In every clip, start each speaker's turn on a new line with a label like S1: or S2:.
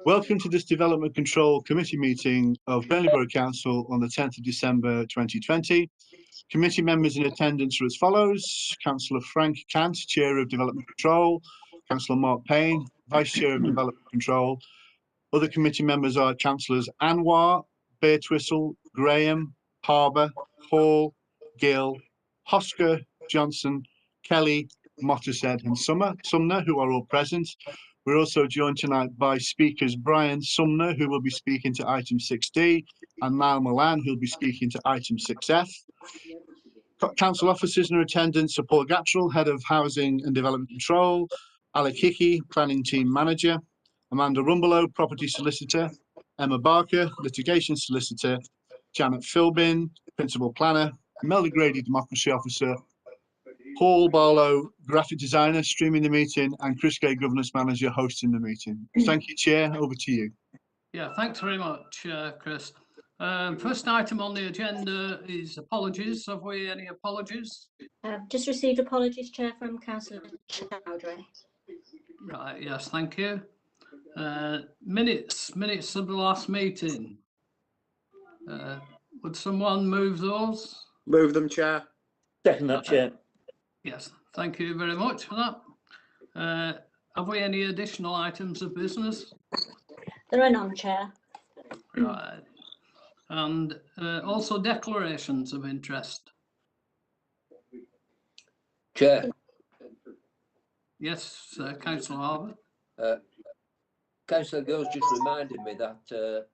S1: Welcome to this Development Control Committee meeting of Burnley Borough Council on the 10th of December 2020. Committee members in attendance are as follows: Councillor Frank Cant, Chair of Development Control; Councillor Mark Payne, Vice Chair of Development Control. Other committee members are Councillors Anwar, Birtwistle, Graham, Harbour, Hall, Gill, Hosker, Johnson, Kelly, Mottershead and Sumner, who are all present. We're also joined tonight by speakers Brian Sumner, who will be speaking to item 6D, and Niall Milan, who will be speaking to item 6F. Council officers in attendance are Paul Gattrell, Head of Housing and Development Control; Alec Hickey, Planning Team Manager; Amanda Rumbelow, Property Solicitor; Emma Barker, Litigation Solicitor; Janet Philbin, Principal Planner; Melody Grady, Democracy Officer; Paul Barlow, Graphic Designer, streaming the meeting; and Chris Gay, Governance Manager, hosting the meeting. Thank you, Chair. Over to you.
S2: Yeah, thanks very much, Chris. First item on the agenda is apologies. Have we any apologies?
S3: Just received apologies, Chair, from Councillor Chowdhury.
S2: Right, yes, thank you. Minutes of the last meeting. Would someone move those?
S4: Move them, Chair.
S5: Second that, Chair.
S2: Yes, thank you very much for that. Have we any additional items of business?
S3: There are none, Chair.
S2: Right. And also declarations of interest.
S6: Chair.
S2: Yes, Councillor Harbour.
S6: Councillor Girls just reminded me that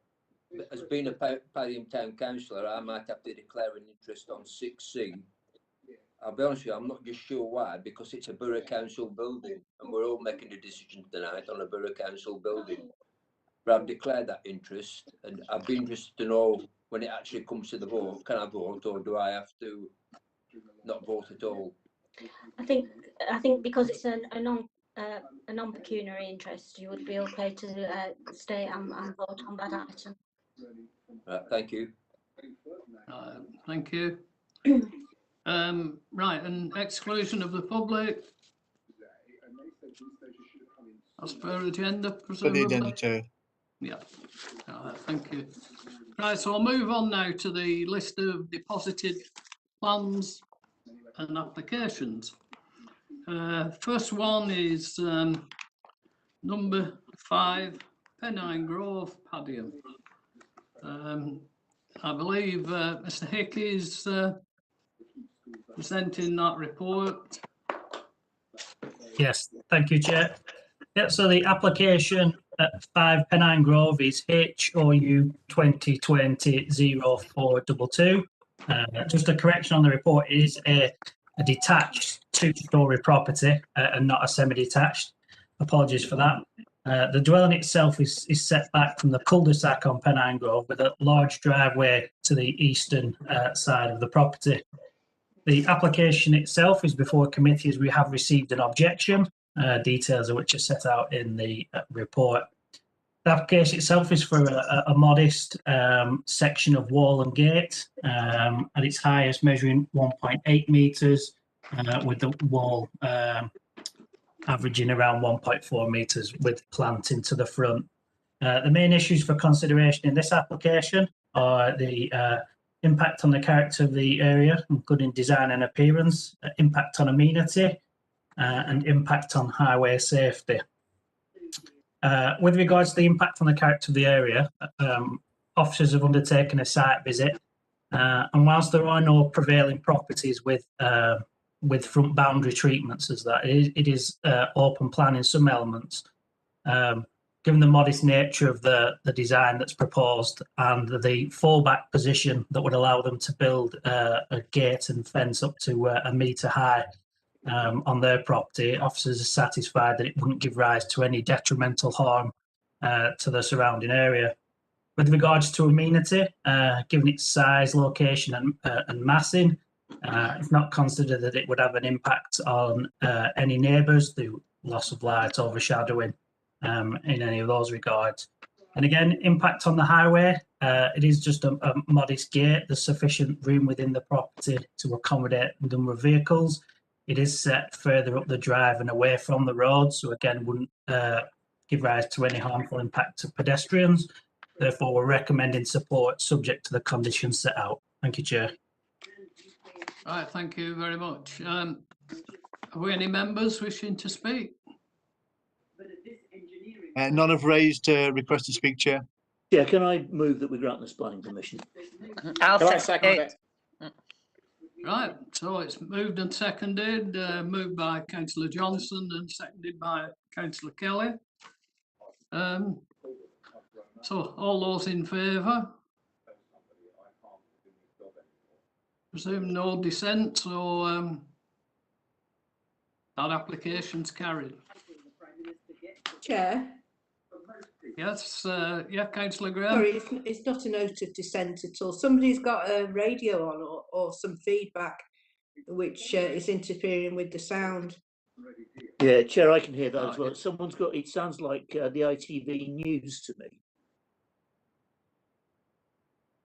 S6: as being a Padiham Town Councillor, I might have to declare an interest on 6C. I'll be honest with you, I'm not just sure why, because it's a Borough Council building and we're all making a decision tonight on a Borough Council building. But I've declared that interest and I'd be interested to know when it actually comes to the vote, can I vote or do I have to not vote at all?
S3: I think because it's a non-pecuniary interest, you would be okay to stay and vote on that item.
S6: Right, thank you.
S2: Thank you. Right, and exclusion of the public. As per agenda, presumably.
S1: For the agenda, Chair.
S2: Yeah, thank you. Right, so I'll move on now to the list of deposited plans and applications. First one is number 5, Pennine Grove, Padiham. I believe Mr. Hickey is presenting that report.
S5: Yes, thank you, Chair. Yeah, so the application at 5 Pennine Grove is HOU 2020-0422. Just a correction on the report, it is a detached 2-storey property and not a semi-detached. Apologies for that. The dwelling itself is set back from the cul-de-sac on Pennine Grove with a large driveway to the eastern side of the property. The application itself is before committee as we have received an objection, details of which are set out in the report. The application itself is for a modest section of wall and gate at its highest, measuring 1.8 metres with the wall averaging around 1.4 metres with planting to the front. The main issues for consideration in this application are the impact on the character of the area, including design and appearance, impact on amenity, and impact on highway safety. With regards to the impact on the character of the area, officers have undertaken a site visit, and whilst there are no prevailing properties with front boundary treatments as that, it is open plan in some elements. Given the modest nature of the design that's proposed and the fallback position that would allow them to build a gate and fence up to a metre high on their property, officers are satisfied that it wouldn't give rise to any detrimental harm to the surrounding area. With regards to amenity, given its size, location and massing, it's not considered that it would have an impact on any neighbours through loss of light, overshadowing, in any of those regards. And again, impact on the highway, it is just a modest gate. There's sufficient room within the property to accommodate a number of vehicles. It is set further up the drive and away from the road, so again, wouldn't give rise to any harmful impact to pedestrians. Therefore, we're recommending support subject to the conditions set out. Thank you, Chair.
S2: Right, thank you very much. Are we any members wishing to speak?
S1: None have raised request to speak, Chair.
S4: Yeah, can I move that we grant this planning permission?
S7: I'll
S8: Can I
S7: second
S8: second
S7: it.
S8: it?
S2: Right, so it's moved and seconded, moved by councillor Johnson and seconded by councillor Kelly. So all those in favour? Presume no dissent, so that application's carried.
S9: Chair,
S2: Yes, yeah, councillor Graham?
S9: sorry, it's not a note of dissent at all. Somebody's got a radio on or some feedback which is interfering with the sound.
S4: Yeah, Chair, I can hear that as
S2: Okay.
S4: well. Someone's got, it sounds like the ITV news to me.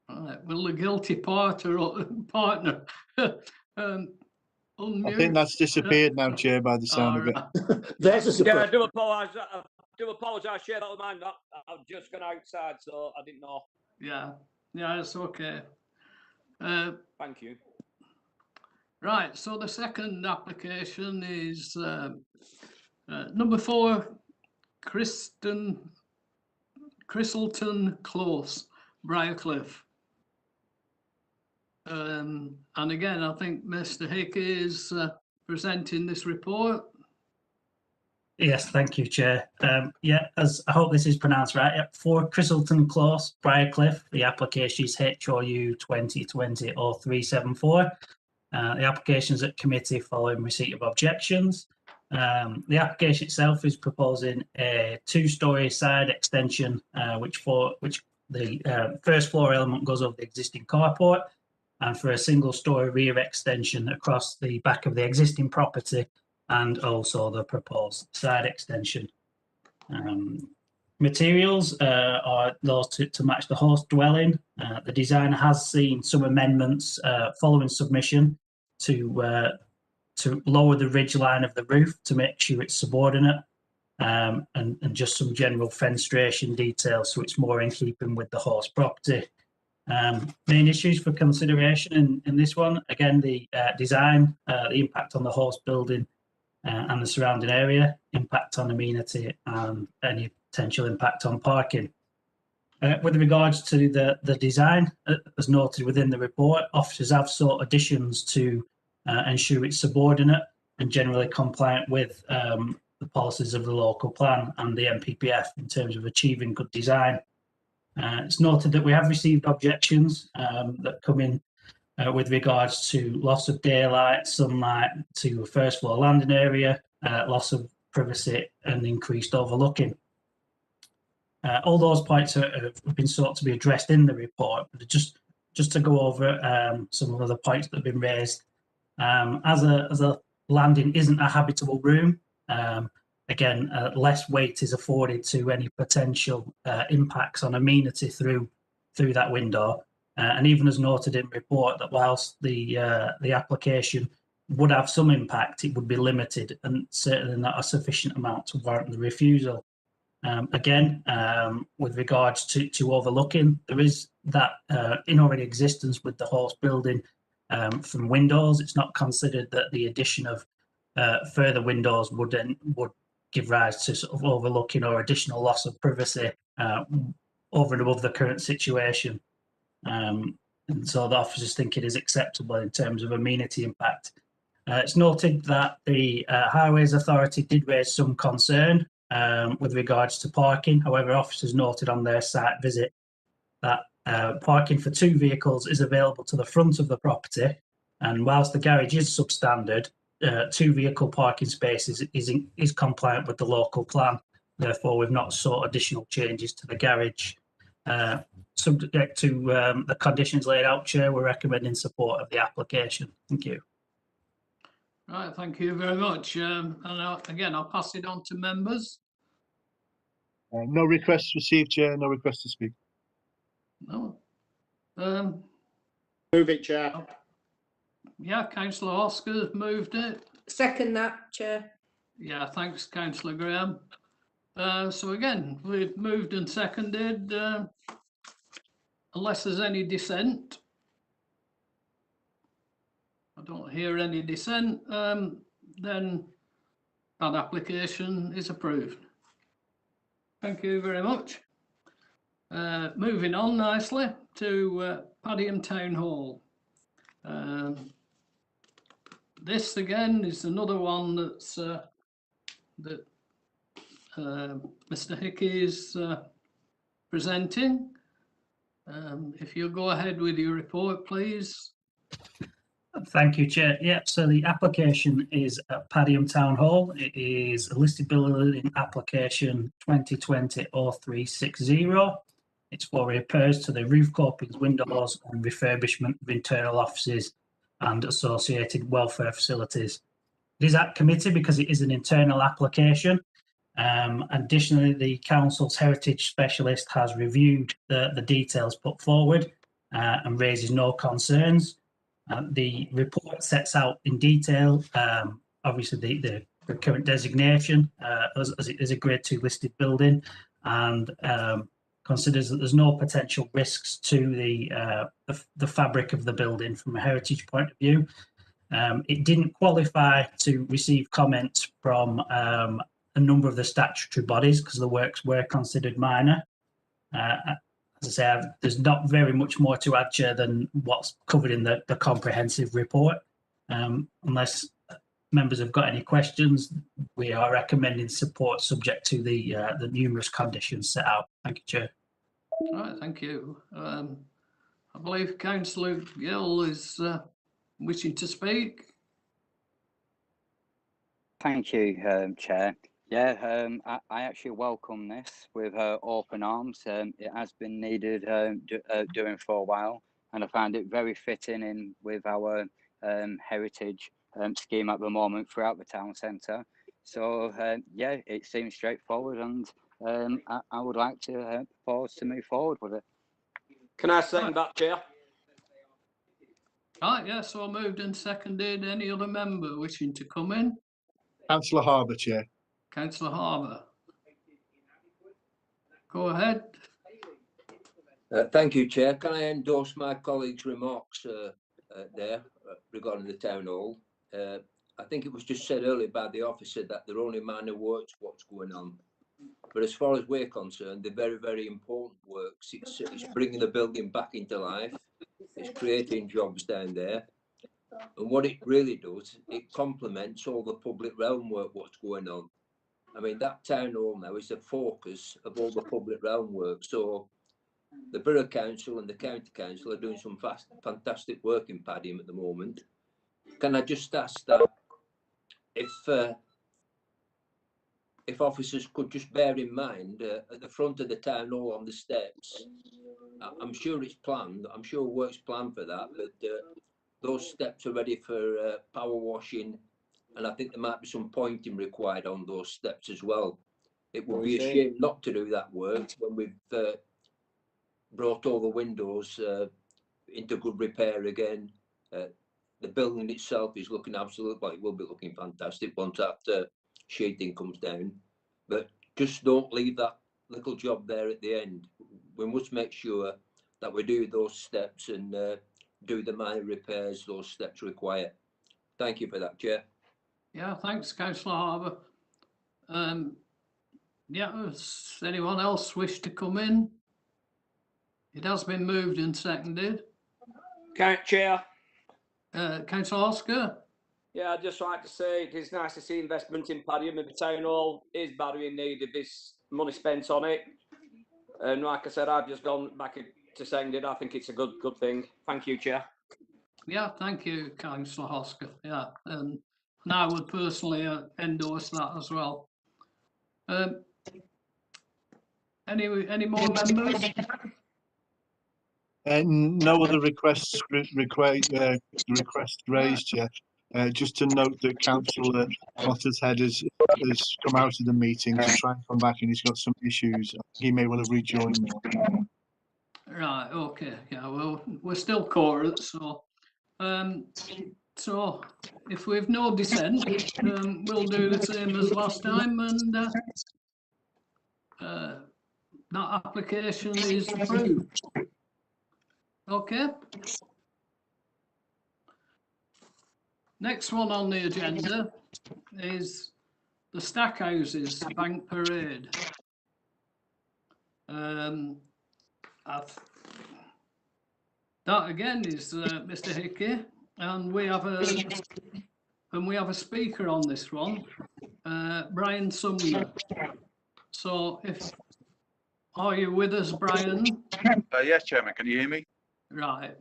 S2: Right, will the guilty partner
S1: I
S2: unmute?
S1: think that's disappeared now, Chair, by the sound of it.
S2: Alright.
S4: There's a
S8: Yeah, I
S4: surprise.
S8: do apologise. I do apologise, Chair. That was mine. I've just gone outside, so I didn't know.
S2: Yeah, it's okay.
S8: Thank you.
S2: Right, so the second application is number 4, Christleton Close, Briarcliff. And again, I think Mr. Hickey is presenting this report.
S5: Yes, thank you, Chair. Yeah, as I hope this is pronounced right, for Christleton Close, Briarcliff, the application is HOU 2020-0374. The application is at committee following receipt of objections. The application itself is proposing a 2-storey side extension, which the first floor element goes over the existing carport, and for a single-storey rear extension across the back of the existing property, and also the proposed side extension. Materials are those to match the host dwelling. The design has seen some amendments following submission to lower the ridge line of the roof to make sure it's subordinate, and just some general fenestration details so it's more in keeping with the host property. Main issues for consideration in this one, again, the design, the impact on the host building, and the surrounding area, impact on amenity, and any potential impact on parking. With regards to the design, as noted within the report, officers have sought additions to ensure it's subordinate and generally compliant with the policies of the local plan and the NPPF in terms of achieving good design. It's noted that we have received objections that come in with regards to loss of daylight, sunlight to a first floor landing area, loss of privacy and increased overlooking. All those points have been sought to be addressed in the report, but just to go over some of the points that have been raised. As a landing isn't a habitable room, again, less weight is afforded to any potential impacts on amenity through that window. And even as noted in report, that whilst the application would have some impact, it would be limited and certainly not a sufficient amount to warrant the refusal. Again, with regards to overlooking, there is that in already existence with the host building from windows. It's not considered that the addition of further windows would give rise to sort of overlooking or additional loss of privacy over and above the current situation. And so the officers think it is acceptable in terms of amenity impact. It's noted that the Highways Authority did raise some concern with regards to parking. However, officers noted on their site visit that parking for 2 vehicles is available to the front of the property, and whilst the garage is substandard, 2 vehicle parking spaces is compliant with the local plan. Therefore, we've not sought additional changes to the garage. Subject to the conditions laid out, Chair, we're recommending support of the application. Thank you.
S2: Right, thank you very much. And again, I'll pass it on to members.
S1: No requests received, Chair. No requests to speak.
S2: No.
S7: Move it, Chair.
S2: Yeah, councillor Oscar moved it.
S9: Second that, Chair.
S2: Yeah, thanks, councillor Graham. So again, we've moved and seconded, unless there's any dissent. I don't hear any dissent, then that application is approved. Thank you very much. Moving on nicely to Padiham Town Hall. This again is another one that's that Mr. Hickey is presenting. If you'll go ahead with your report, please.
S5: Thank you, Chair. Yeah, so the application is at Padiham Town Hall. It is a listed building application 2020-0360. It's for repairs to the roof copings, windows and refurbishment of internal offices and associated welfare facilities. It is at committee because it is an internal application. Additionally, the council's heritage specialist has reviewed the details put forward and raises no concerns. The report sets out in detail, obviously, the current designation as it is a Grade 2 listed building, and considers that there's no potential risks to the fabric of the building from a heritage point of view. It didn't qualify to receive comments from a number of the statutory bodies because the works were considered minor. As I say, there's not very much more to add, Chair, than what's covered in the comprehensive report. Unless members have got any questions, we are recommending support subject to the numerous conditions set out. Thank you, Chair.
S2: All right, thank you. I believe Councillor Gill is wishing to speak.
S7: Thank you, Chair. Yeah, I actually welcome this with open arms. It has been needed doing for a while, and I find it very fitting in with our heritage scheme at the moment throughout the town centre. So yeah, it seems straightforward, and I would like to propose to move forward with it.
S8: Can I second that, Chair?
S2: Right, yeah, so moved and seconded. Any other member wishing to come in?
S1: Councillor Harbour, Chair.
S2: Councillor Harbour. Go ahead.
S6: Thank you, Chair. Can I endorse my colleague's remarks there regarding the town hall? I think it was just said earlier by the officer that they're only minor works what's going on. But as far as we're concerned, they're very, very important works. It's bringing the building back into life. It's creating jobs down there. And what it really does, it complements all the public realm work what's going on. I mean, that town hall now is the focus of all the public realm work. So the Borough Council and the County Council are doing some fantastic work in Padiham at the moment. Can I just ask that if officers could just bear in mind at the front of the town hall on the steps, I'm sure it's planned, I'm sure work's planned for that, but those steps are ready for power washing, and I think there might be some pointing required on those steps as well. It would be a shame not to do that work when we've brought all the windows into good repair again. The building itself is looking absolutely, well, it will be looking fantastic once that sheeting comes down. But just don't leave that little job there at the end. We must make sure that we do those steps and do the minor repairs those steps require. Thank you for that, Chair.
S2: Yeah, thanks, Councillor Harbour. Yeah, does anyone else wish to come in? It has been moved and seconded.
S8: Chair.
S2: Councillor Oscar?
S8: Yeah, I'd just like to say it is nice to see investment in Padiham, and the town hall is badly in need of this money spent on it. And like I said, I've just gone back to second it. I think it's a good thing. Thank you, Chair.
S2: Yeah, thank you, Councillor Oscar. Yeah, and I would personally endorse that as well. Any more members?
S1: No other requests raised yet. Just to note that Councillor Mottershead has come out of the meeting to try and come back, and he's got some issues. He may well have rejoined.
S2: Right, okay, yeah, well, we're still current, so so if we've no dissent, we'll do the same as last time, and that application is approved. Okay. Next one on the agenda is the Stackhouses Bank Parade. That again is Mr. Hickey, and we have a speaker on this one, Brian Sumner. So, are you with us, Brian?
S10: Yes, Chairman. Can you hear me?
S2: Right.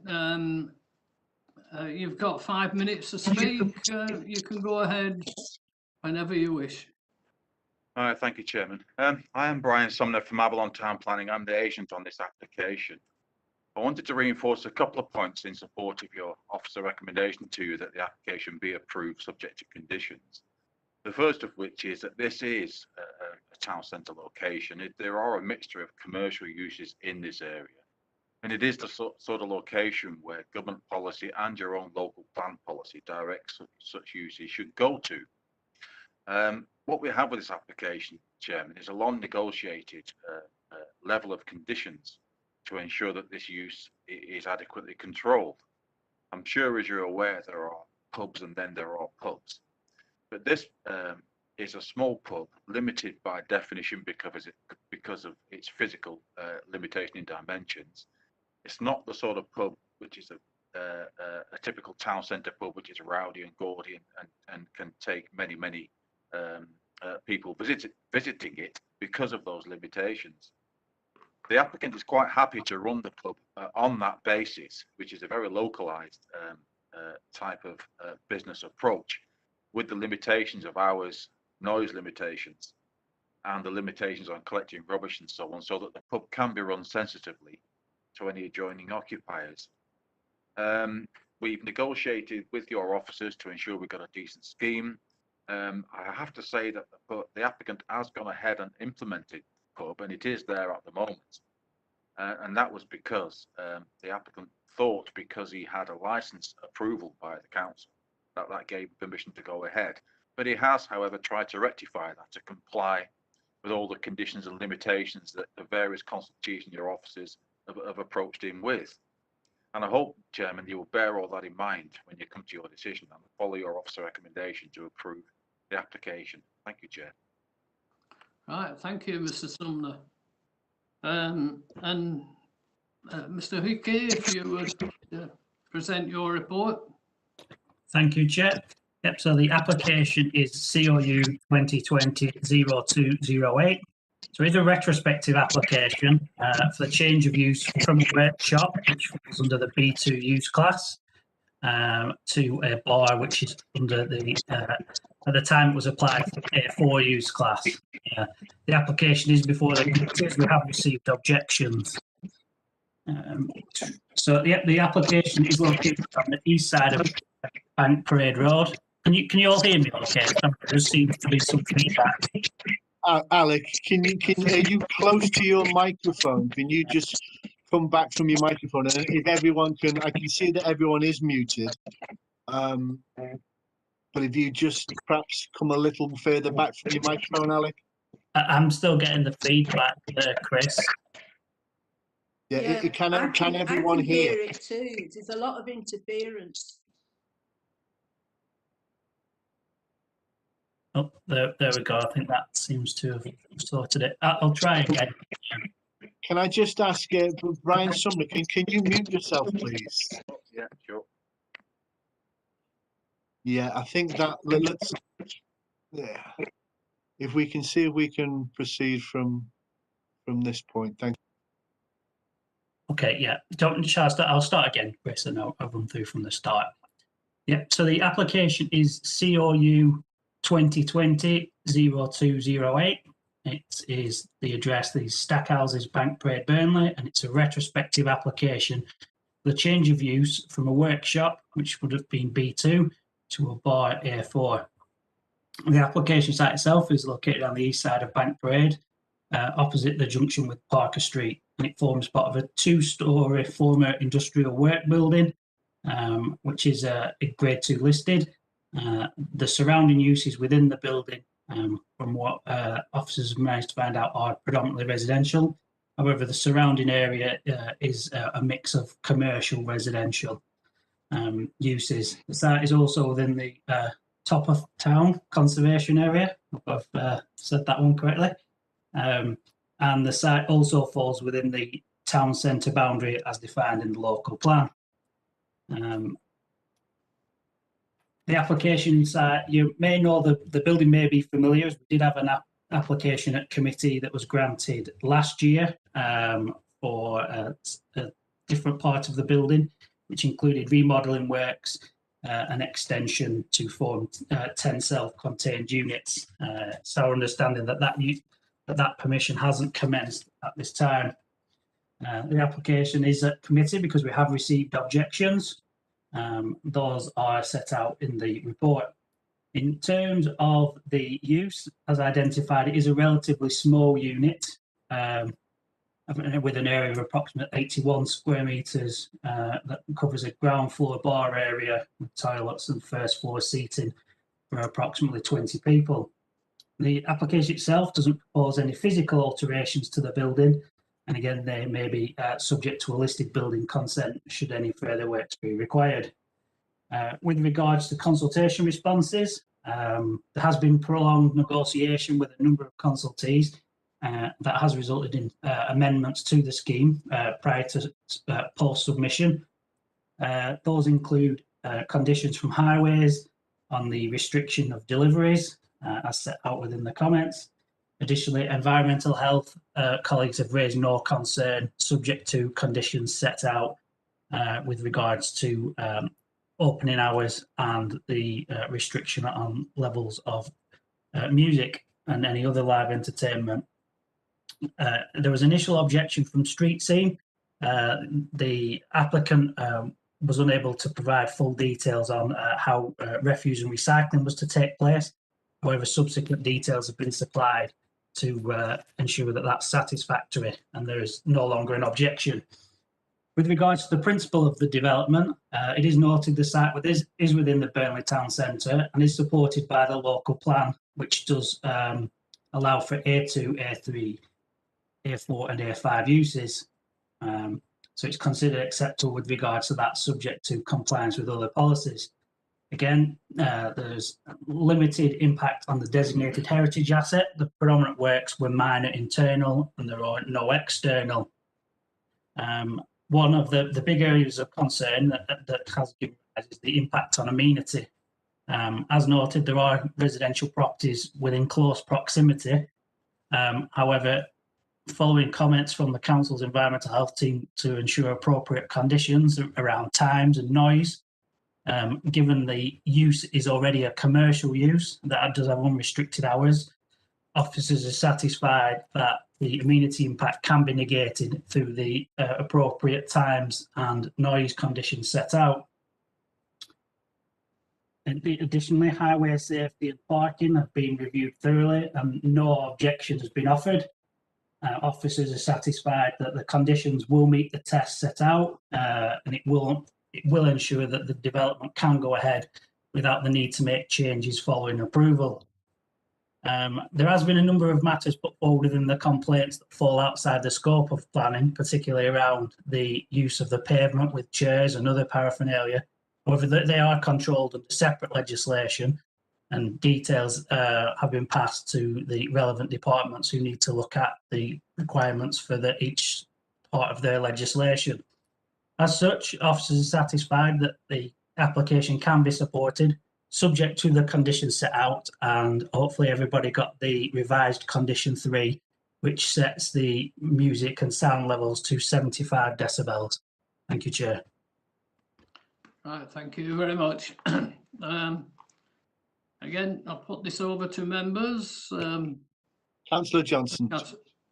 S2: You've got 5 minutes to speak. You can go ahead whenever you wish.
S10: All right, thank you, Chairman. I am Brian Sumner from Avalon Town Planning. I'm the agent on this application. I wanted to reinforce a couple of points in support of your officer recommendation to you that the application be approved subject to conditions. The first of which is that this is a town centre location. There are a mixture of commercial uses in this area. And it is the sort of location where government policy and your own local plan policy directs such uses should go to. What we have with this application, Chairman, is a long negotiated level of conditions to ensure that this use is adequately controlled. I'm sure, as you're aware, there are pubs and then there are pubs. But this is a small pub, limited by definition because of its physical limitation in dimensions. It's not the sort of pub which is a typical town centre pub, which is rowdy and gaudy and can take many people visiting it because of those limitations. The applicant is quite happy to run the pub on that basis, which is a very localised type of business approach, with the limitations of hours, noise limitations, and the limitations on collecting rubbish and so on, so that the pub can be run sensitively to any adjoining occupiers. We've negotiated with your officers to ensure we've got a decent scheme. I have to say that the applicant has gone ahead and implemented the pub, and it is there at the moment. And that was because the applicant thought, because he had a licence approval by the council, that gave permission to go ahead. But he has, however, tried to rectify that to comply with all the conditions and limitations that the various constitutions your officers have approached him with. And I hope, Chairman, you will bear all that in mind when you come to your decision and follow your officer recommendation to approve the application. Thank you, Chair.
S2: Right, thank you, Mr. Sumner. Mr. Hickey, if you would present your report.
S5: Thank you, Chair. Yep, so the application is COU 2020-0208. So it's a retrospective application for the change of use from a workshop, which falls under the B2 use class, to a bar, which is under the, at the time it was applied for A4 use class. The application is before the committees. We have received objections. So the application is located on the east side of Bank Parade Road. Can you all hear me okay? There seems to be some feedback.
S1: Alec, are you close to your microphone? Can you just come back from your microphone? And if everyone can, I can see that everyone is muted. But if you just perhaps come a little further back from your microphone, Alec.
S5: I'm still getting the feedback there, Chris.
S1: Yeah, can everyone hear?
S9: It too. There's a lot of interference.
S5: Oh, there we go. I think that seems to have sorted it. I'll try again.
S1: Can I just ask Brian Sumner, can you mute yourself, please?
S10: Yeah, sure.
S1: Yeah, I think that let's. Yeah, if we can see if we can proceed from this point. Thank you.
S5: Okay, yeah. I'll start again, Chris, and I'll run through from the start. Yeah. So the application is COU 2020-0208. It is the address, the Stackhouses, Bank Parade, Burnley, and it's a retrospective application for the change of use from a workshop, which would have been B2, to a bar A4. The application site itself is located on the east side of Bank Parade, opposite the junction with Parker Street, and it forms part of a two-storey former industrial work building, which is a Grade 2 listed. The surrounding uses within the building from what officers have managed to find out, are predominantly residential. However, the surrounding area is a mix of commercial residential uses. The site is also within the top of town conservation area. I've said that one correctly. And the site also falls within the town centre boundary as defined in the local plan. The application site, you may know the building may be familiar. We did have an application at committee that was granted last year for a different part of the building, which included remodelling works, an extension to form 10 self-contained units. It's our understanding that that permission hasn't commenced at this time. The application is at committee because we have received objections. Those are set out in the report. In terms of the use, as identified, it is a relatively small unit with an area of approximately 81 square metres that covers a ground floor bar area with toilets and first floor seating for approximately 20 people. The application itself doesn't propose any physical alterations to the building, and again, they may be subject to a listed building consent should any further works be required. With regards to consultation responses, there has been prolonged negotiation with a number of consultees that has resulted in amendments to the scheme prior to post-submission. Those include conditions from highways on the restriction of deliveries, as set out within the comments. Additionally, environmental health colleagues have raised no concern subject to conditions set out with regards to opening hours and the restriction on levels of music and any other live entertainment. There was initial objection from Street Scene. The applicant was unable to provide full details on how refuse and recycling was to take place. However, subsequent details have been supplied to ensure that that's satisfactory and there is no longer an objection. With regards to the principle of the development, it is noted the site is within the Burnley Town Centre and is supported by the local plan, which does allow for A2, A3, A4 and A5 uses. So it's considered acceptable with regards to that, subject to compliance with other policies. Again, there's limited impact on the designated heritage asset. The predominant works were minor internal and there are no external. One of the big areas of concern that has been is the impact on amenity. As noted, there are residential properties within close proximity. However, following comments from the council's environmental health team to ensure appropriate conditions around times and noise, given the use is already a commercial use that does have unrestricted hours, officers are satisfied that the amenity impact can be negated through the appropriate times and noise conditions set out. And additionally, highway safety and parking have been reviewed thoroughly and no objection has been offered. Officers are satisfied that the conditions will meet the test set out and it will ensure that the development can go ahead without the need to make changes following approval. There has been a number of matters put forward within the complaints that fall outside the scope of planning, particularly around the use of the pavement with chairs and other paraphernalia. However, they are controlled under separate legislation and details have been passed to the relevant departments who need to look at the requirements for each part of their legislation. As such, officers are satisfied that the application can be supported, subject to the conditions set out, and hopefully everybody got the revised condition 3, which sets the music and sound levels to 75 decibels. Thank you, Chair.
S2: Right, thank you very much. Again, I'll put this over to members.
S1: Councillor Johnson.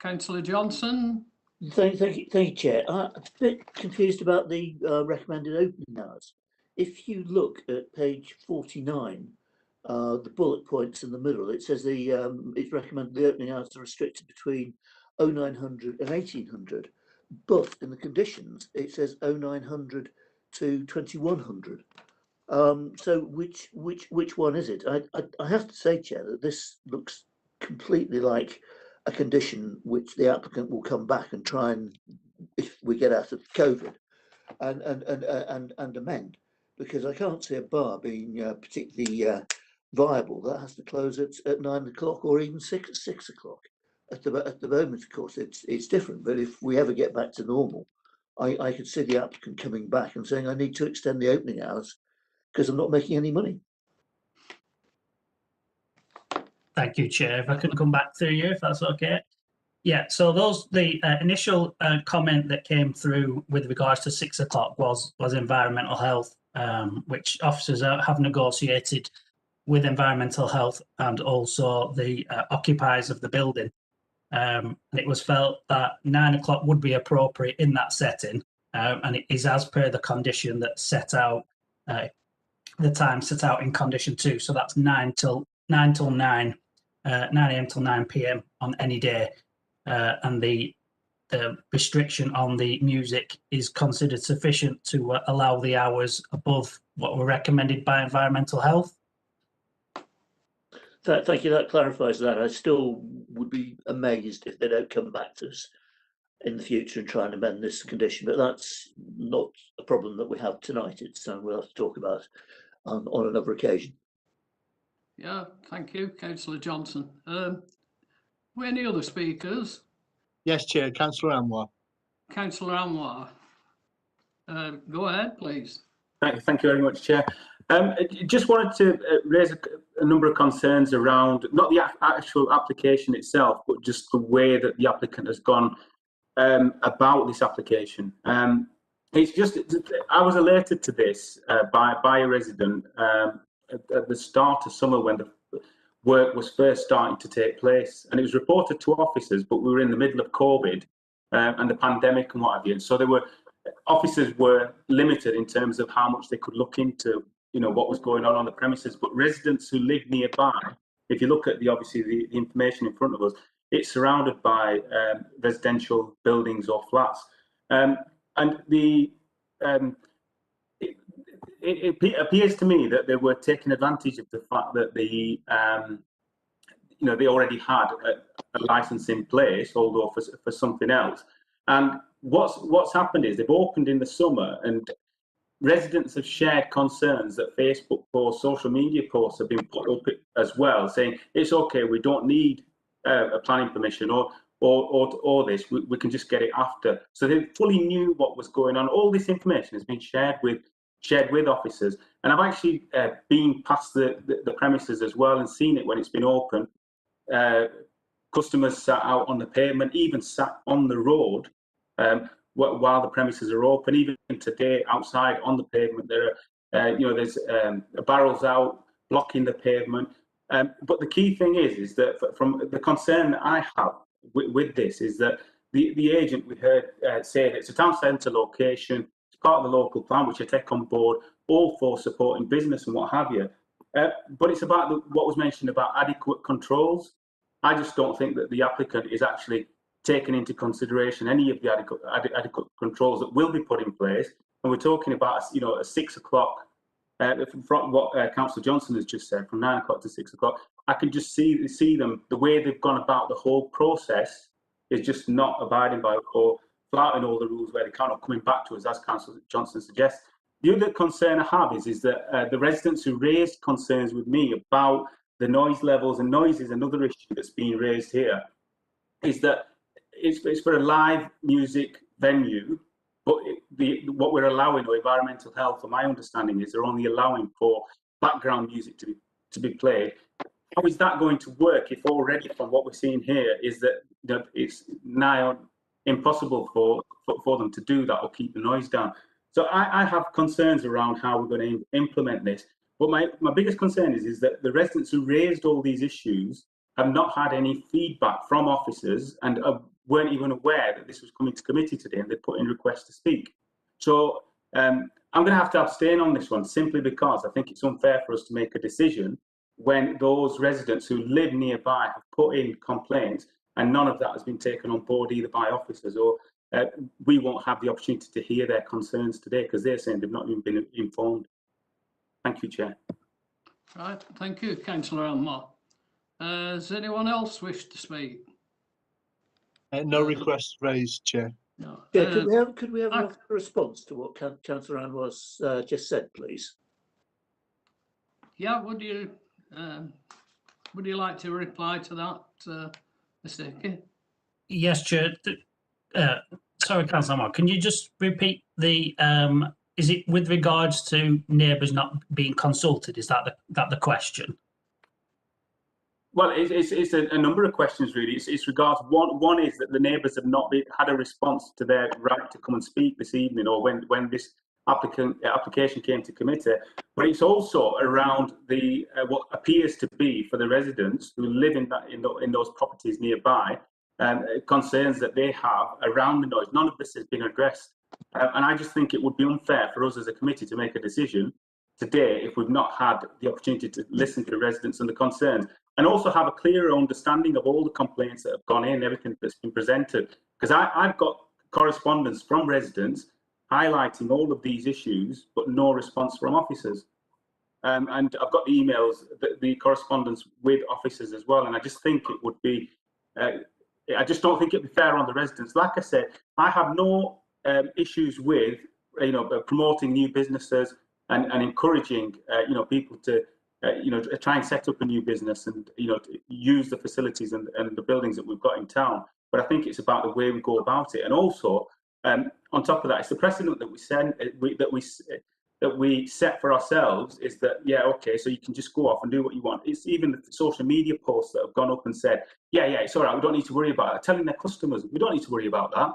S2: Councillor Johnson.
S4: Thank you, Chair. I'm a bit confused about the recommended opening hours. If you look at page 49, the bullet points in the middle, it says it's recommended the opening hours are restricted between 0900 and 1800, but in the conditions it says 0900 to 2100. So which one is it? I have to say, Chair, that this looks completely like a condition which the applicant will come back and try and, if we get out of COVID, and amend, because I can't see a bar being particularly viable. That has to close at 9 o'clock or even 6 o'clock. At the moment, of course, it's different. But if we ever get back to normal, I could see the applicant coming back and saying, I need to extend the opening hours because I'm not making any money.
S5: Thank you, Chair. If I can come back through you, if that's okay. Yeah, so the initial comment that came through with regards to 6 o'clock was environmental health, which officers have negotiated with environmental health and also the occupiers of the building. And it was felt that 9 o'clock would be appropriate in that setting, and it is as per the condition that set out, the time set out in condition 2. So that's 9 till 9 a.m. till 9 p.m. on any day. And the restriction on the music is considered sufficient to allow the hours above what were recommended by environmental health.
S4: Thank you. That clarifies that. I still would be amazed if they don't come back to us in the future and try and amend this condition, but that's not a problem that we have tonight. It's something we'll have to talk about on another occasion.
S2: Yeah, thank you, Councillor Johnson. Any other speakers?
S1: Yes, Chair, Councillor Anwar.
S2: Councillor Anwar. Go ahead, please.
S11: Thank you very much, Chair. Just wanted to raise a number of concerns around not the actual application itself, but just the way that the applicant has gone about this application. It's just, I was alerted to this by a resident at the start of summer when the work was first starting to take place, and it was reported to officers, but we were in the middle of COVID and the pandemic and what have you. And so officers were limited in terms of how much they could look into, what was going on the premises. But residents who live nearby, if you look at the information in front of us, it's surrounded by residential buildings or flats, and it appears to me that they were taking advantage of the fact that they already had a license in place, although for something else. And what's happened is they've opened in the summer, and residents have shared concerns that Facebook posts, social media posts have been put up as well, saying it's okay, we don't need a planning permission or this, we can just get it after. So they fully knew what was going on. All this information has been shared with officers, and I've actually been past the premises as well and seen it when it's been open. Customers sat out on the pavement, even sat on the road while the premises are open. Even today, outside on the pavement, there are there's barrels out blocking the pavement. But the key thing is that from the concern that I have with this is that the agent, we heard say that it's a town centre location, it's part of the local plan, which I take on board, all for supporting business and what have you. But it's about what was mentioned about adequate controls. I just don't think that the applicant is actually taking into consideration any of the adequate controls that will be put in place. And we're talking about, a 6 o'clock, from what Councillor Johnson has just said, from 9 o'clock to 6 o'clock. I can just see them, the way they've gone about the whole process is just not abiding by or flouting all the rules where they kind of coming back to us, as Councillor Johnson suggests. The other concern I have is that the residents who raised concerns with me about the noise levels, and noise is another issue that's being raised here, is that it's for a live music venue, but what we're allowing, or environmental health, from my understanding, is they're only allowing for background music to be played. How is that going to work if already from what we're seeing here is that it's nigh on impossible for them to do that or keep the noise down? So I have concerns around how we're going to implement this. But my biggest concern is that the residents who raised all these issues have not had any feedback from officers and weren't even aware that this was coming to committee today, and they put in requests to speak. So I'm going to have to abstain on this one, simply because I think it's unfair for us to make a decision when those residents who live nearby have put in complaints and none of that has been taken on board either by officers, or we won't have the opportunity to hear their concerns today because they're saying they've not even been informed. Thank you, Chair.
S2: Right, thank you, councillor Elmore. Does anyone else wish to speak?
S1: No requests raised, Chair.
S2: No.
S4: Yeah, could we have
S2: I-
S4: a response to what Councillor Anwar's just said, please?
S2: Yeah, would you like to reply to that, Mr. Hickey?
S5: Yes, Chair. Sorry, Councillor Moore, can you just repeat the, is it with regards to neighbours not being consulted? Is that the question?
S11: Well, it's a number of questions really. It's regards one is that the neighbours have not had a response to their right to come and speak this evening, or when this application came to committee. But it's also around the what appears to be for the residents who live in those properties nearby, concerns that they have around the noise. None of this has been addressed, and I just think it would be unfair for us as a committee to make a decision today if we've not had the opportunity to listen to residents and the concerns, and also have a clearer understanding of all the complaints that have gone in, everything that's been presented. Because I've got correspondence from residents highlighting all of these issues, but no response from officers. And I've got the emails, the correspondence with officers as well. And I just think it would be, I just don't think it'd be fair on the residents. Like I said, I have no issues with, promoting new businesses and encouraging, people to, try and set up a new business and, to use the facilities and the buildings that we've got in town. But I think it's about the way we go about it. And also, on top of that, it's the precedent that we set for ourselves is that, yeah, okay, so you can just go off and do what you want. It's even the social media posts that have gone up and said, yeah, it's all right, we don't need to worry about it. Telling their customers, we don't need to worry about that.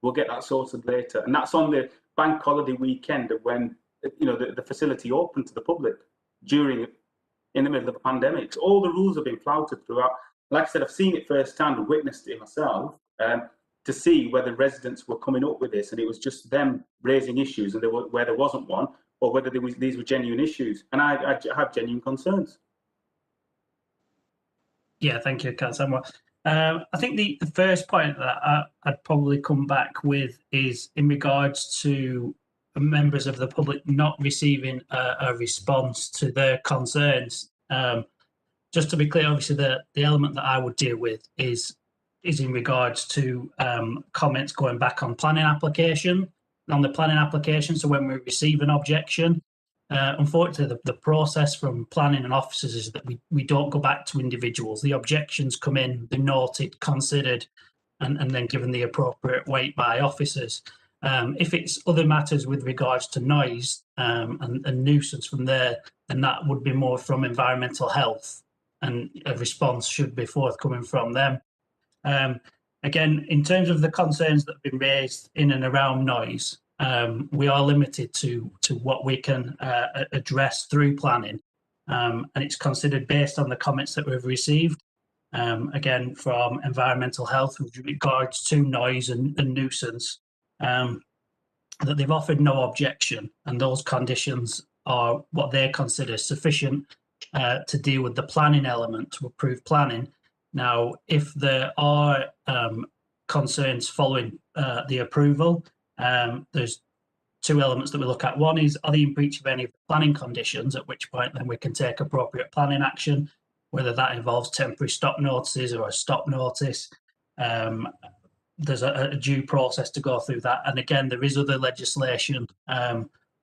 S11: We'll get that sorted later. And that's on the bank holiday weekend when, the facility opened to the public in the middle of a pandemic. So all the rules have been flouted throughout. Like I said, I've seen it firsthand, witnessed it myself, to see whether residents were coming up with this and it was just them raising issues and where there wasn't one, or whether these were genuine issues. And I have genuine concerns.
S5: Yeah, thank you, Councillor. I think the first point that I'd probably come back with is in regards to members of the public not receiving a response to their concerns. Just to be clear, obviously the element that I would deal with is in regards to comments going back on the planning application. So when we receive an objection, unfortunately the process from planning and officers is that we don't go back to individuals. The objections come in, they're noted, considered, and then given the appropriate weight by officers. If it's other matters with regards to noise and nuisance from there, then that would be more from environmental health, and a response should be forthcoming from them. Again, in terms of the concerns that have been raised in and around noise, we are limited to what we can address through planning, and it's considered based on the comments that we've received, again from environmental health with regards to noise and nuisance, that they've offered no objection, and those conditions are what they consider sufficient to deal with the planning element, to approve planning. Now, if there are concerns following the approval, there's two elements that we look at. One is, are they in breach of any of the planning conditions, at which point then we can take appropriate planning action, whether that involves temporary stop notices or a stop notice. There's a due process to go through that. And again, there is other legislation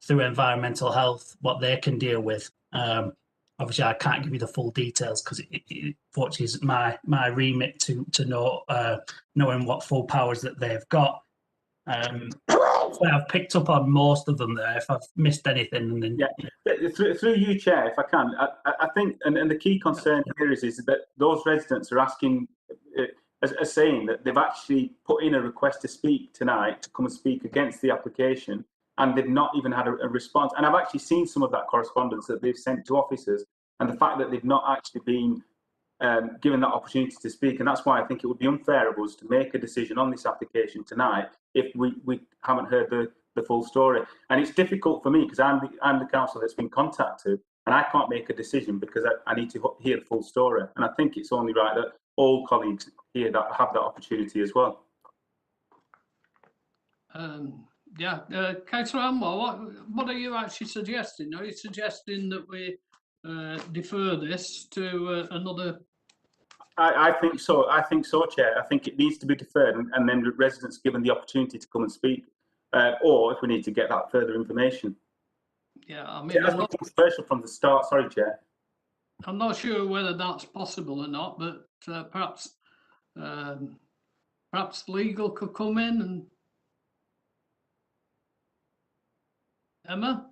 S5: through environmental health, what they can deal with. Obviously, I can't give you the full details because it fortunately is my remit to know, knowing what full powers that they've got. So I've picked up on most of them there. If I've missed anything, then
S11: yeah. Through you, Chair, if I can, I think, and the key concern here is that those residents are asking, as saying that they've actually put in a request to speak tonight, to come and speak against the application, and they've not even had a response. And I've actually seen some of that correspondence that they've sent to officers, and the fact that they've not actually been given that opportunity to speak. And that's why I think it would be unfair of us to make a decision on this application tonight if we haven't heard the full story. And it's difficult for me because I'm the councillor that's been contacted, and I can't make a decision because I need to hear the full story. And I think it's only right that all colleagues here that have that opportunity as well.
S2: Yeah, Councillor Anwar, what are you actually suggesting? Are you suggesting that we defer this to another?
S11: I think so. I think so, Chair. I think it needs to be deferred, and then the residents given the opportunity to come and speak, or if we need to get that further information.
S2: Yeah, I mean,
S11: It has been controversial from the start. Sorry, Chair.
S2: I'm not sure whether that's possible or not, but perhaps legal could come in and Emma,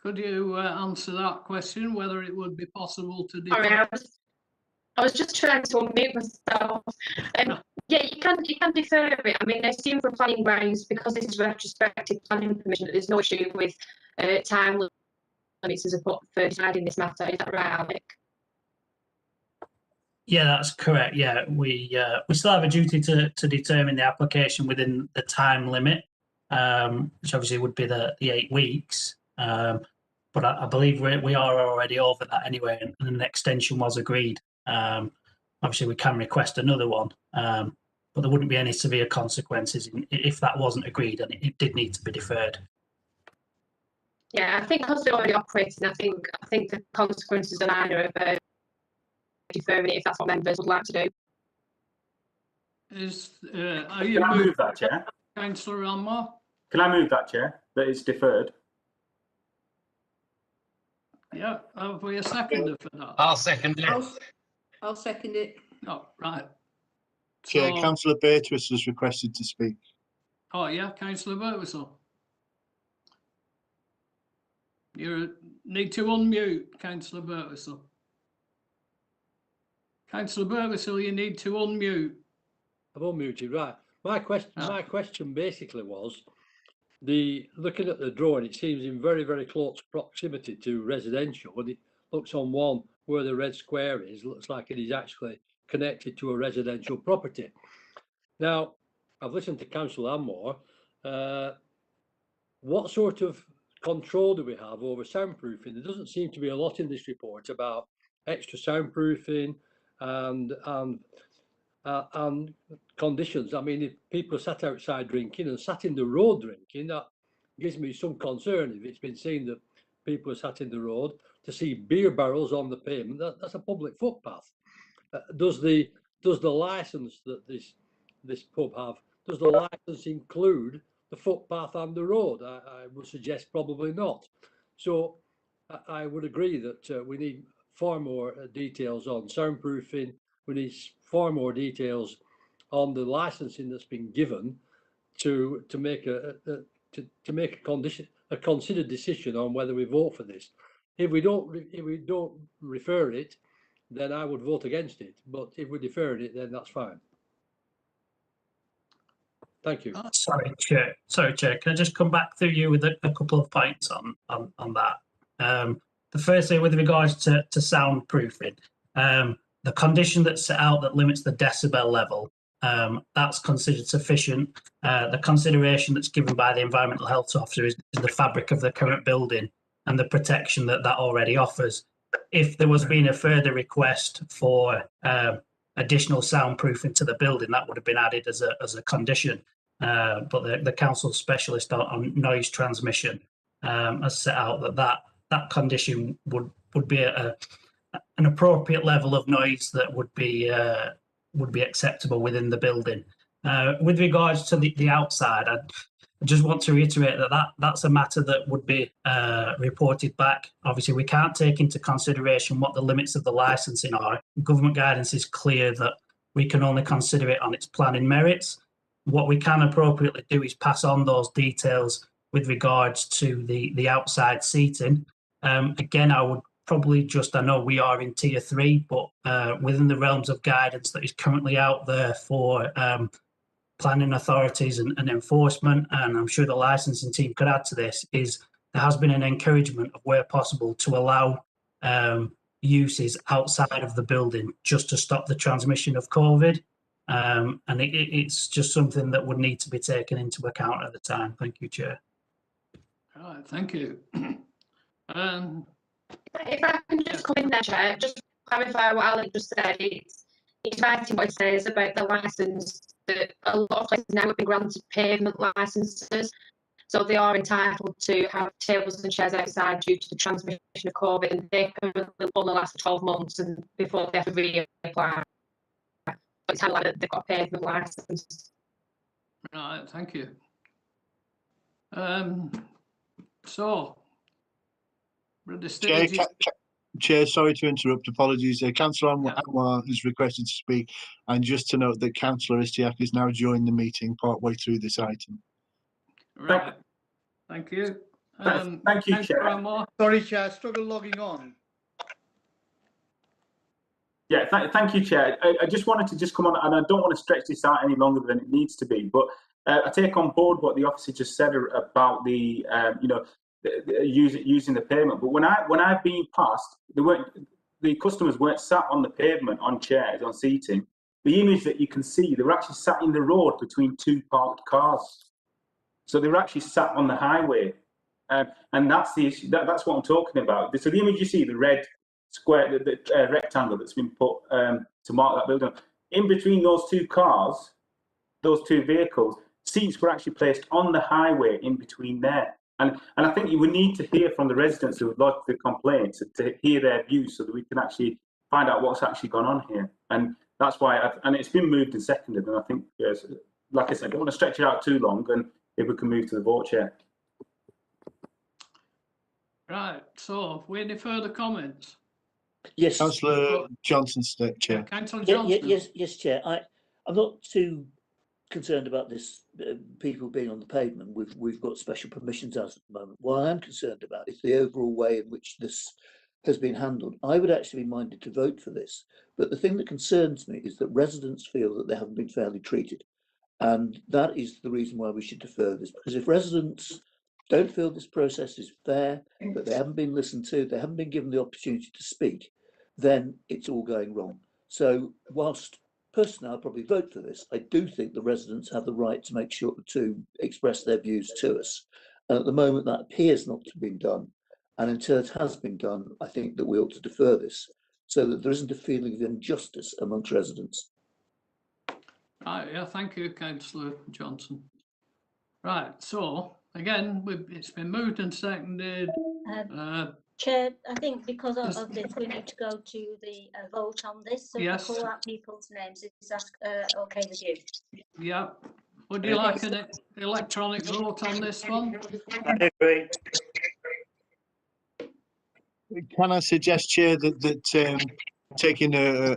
S2: could you answer that question, whether it would be possible to
S12: Sorry,
S2: defer?
S12: I was just trying to unmute myself. Yeah, you can defer it. I mean, I assume for planning grounds, because this is retrospective planning permission, that there's no issue with time limits as a put for deciding this matter. Is that right, Alec?
S5: Yeah, that's correct. Yeah, we still have a duty to determine the application within the time limit, which obviously would be the 8 weeks. But I believe we are already over that anyway, and an extension was agreed. Obviously, we can request another one, but there wouldn't be any severe consequences if that wasn't agreed and it did need to be deferred.
S12: Yeah, I think because they're already operating, I think the consequences are minor of deferring it if that's what members would like to do.
S2: Are you
S11: Can I move that, Chair?
S2: Councillor Anwar?
S11: Can I move that, Chair? That it's deferred.
S2: Yeah, have we a seconder for that?
S13: I'll second it.
S9: I'll second it.
S2: Oh, right.
S1: Chair,
S2: So-
S1: Councillor Birtwiss has requested to speak.
S2: Oh, yeah, Councillor Birtwistle. You need to unmute, Councillor Birtwistle. Councillor Birtwistle, you need to unmute.
S14: I've unmuted, right. My question basically was, looking at the drawing, it seems in very, very close proximity to residential, and it looks on one where the red square is, looks like it is actually connected to a residential property. Now, I've listened to Councillor Anwar. What sort of control do we have over soundproofing? There doesn't seem to be a lot in this report about extra soundproofing and conditions. I mean, if people sat outside drinking and sat in the road drinking, that gives me some concern. If it's been seen that people are sat in the road, to see beer barrels on the pavement, that's a public footpath. Does the license that this pub have, does the license include the footpath and the road? I would suggest probably not. So I would agree that we need far more details on soundproofing. We need far more details on the licensing that's been given to make a considered decision on whether we vote for this. If we don't refer it, then I would vote against it. But if we defer it, then that's fine. Thank you.
S5: Sorry, Chair. Can I just come back through you with a couple of points on that? The first thing with regards to soundproofing, the condition that's set out that limits the decibel level, that's considered sufficient. The consideration that's given by the environmental health officer is the fabric of the current building and the protection that already offers. If there was been a further request for additional soundproofing to the building, that would have been added as a condition. But the council specialist on noise transmission has set out that condition would be an appropriate level of noise that would be acceptable within the building. With regards to the outside, I just want to reiterate that's a matter that would be reported back. Obviously, we can't take into consideration what the limits of the licensing are. Government guidance is clear that we can only consider it on its planning merits. What we can appropriately do is pass on those details with regards to the outside seating. Again, I would probably I know we are in tier 3, but within the realms of guidance that is currently out there for planning authorities and enforcement, and I'm sure the licensing team could add to this, is there has been an encouragement of where possible to allow uses outside of the building just to stop the transmission of COVID. And it's just something that would need to be taken into account at the time. Thank you, Chair.
S2: All right, thank you.
S12: If I can just come in there, Chair, just clarify what Alan just said. It's right in what it says about the licence, that a lot of places now have been granted pavement licences. So they are entitled to have tables and chairs outside due to the transmission of COVID, and they can only last for 12 months and before they have to reapply. But it's kind of like they've got a pavement licence.
S2: Right, thank you. So, we're at the
S1: Chair,
S2: stages.
S1: Chair, sorry to interrupt. Apologies. Councillor Anwar has requested to speak, and just to note that Councillor Istiak is now joined the meeting partway through this item.
S2: Right, thank you.
S11: Thank you,
S2: Councillor
S11: Chair.
S2: Anwar.
S13: Sorry, Chair, I struggle logging on.
S11: Yeah, thank you, Chair. I just wanted to just come on, and I don't want to stretch this out any longer than it needs to be, but I take on board what the officer just said about the, you know, using the pavement. But when I've been past, the customers weren't sat on the pavement on chairs, on seating. The image that you can see, they were actually sat in the road between two parked cars. So they were actually sat on the highway, and that's the issue. That's what I'm talking about. So the image you see, the red square, the rectangle that's been put to mark that building. In between those two cars, those two vehicles, seats were actually placed on the highway in between there. And I think you would need to hear from the residents who would like the complaints to hear their views so that we can actually find out what's actually gone on here. And that's why, and it's been moved and seconded. And I think, yes, like I said, I don't want to stretch it out too long. And if we can move to the vote, Chair.
S2: Right, so have we any further comments?
S4: Yes.
S1: Councillor Johnson, Chair.
S2: Councillor Johnson.
S4: Yes, Chair. I'm not too concerned about this people being on the pavement. We've got special permissions out at the moment. What I am concerned about is the overall way in which this has been handled. I would actually be minded to vote for this, but the thing that concerns me is that residents feel that they haven't been fairly treated, and that is the reason why we should defer this. Because if residents don't feel this process is fair, that they haven't been listened to, they haven't been given the opportunity to speak, then it's all going wrong. So whilst personally I'll probably vote for this, I do think the residents have the right to make sure to express their views to us. And at the moment that appears not to have been done. And until it has been done, I think that we ought to defer this so that there isn't a feeling of injustice amongst residents.
S2: Right, yeah, thank you, Councillor Johnson. Right, so again, it's been moved and seconded.
S3: Chair, I think because of this, we need to go to the vote on this. So
S2: Yes.
S3: if I call out people's names, is that okay with you?
S2: Yeah. Would you like an electronic vote on this one?
S4: I agree.
S1: Can I suggest, Chair, that taking an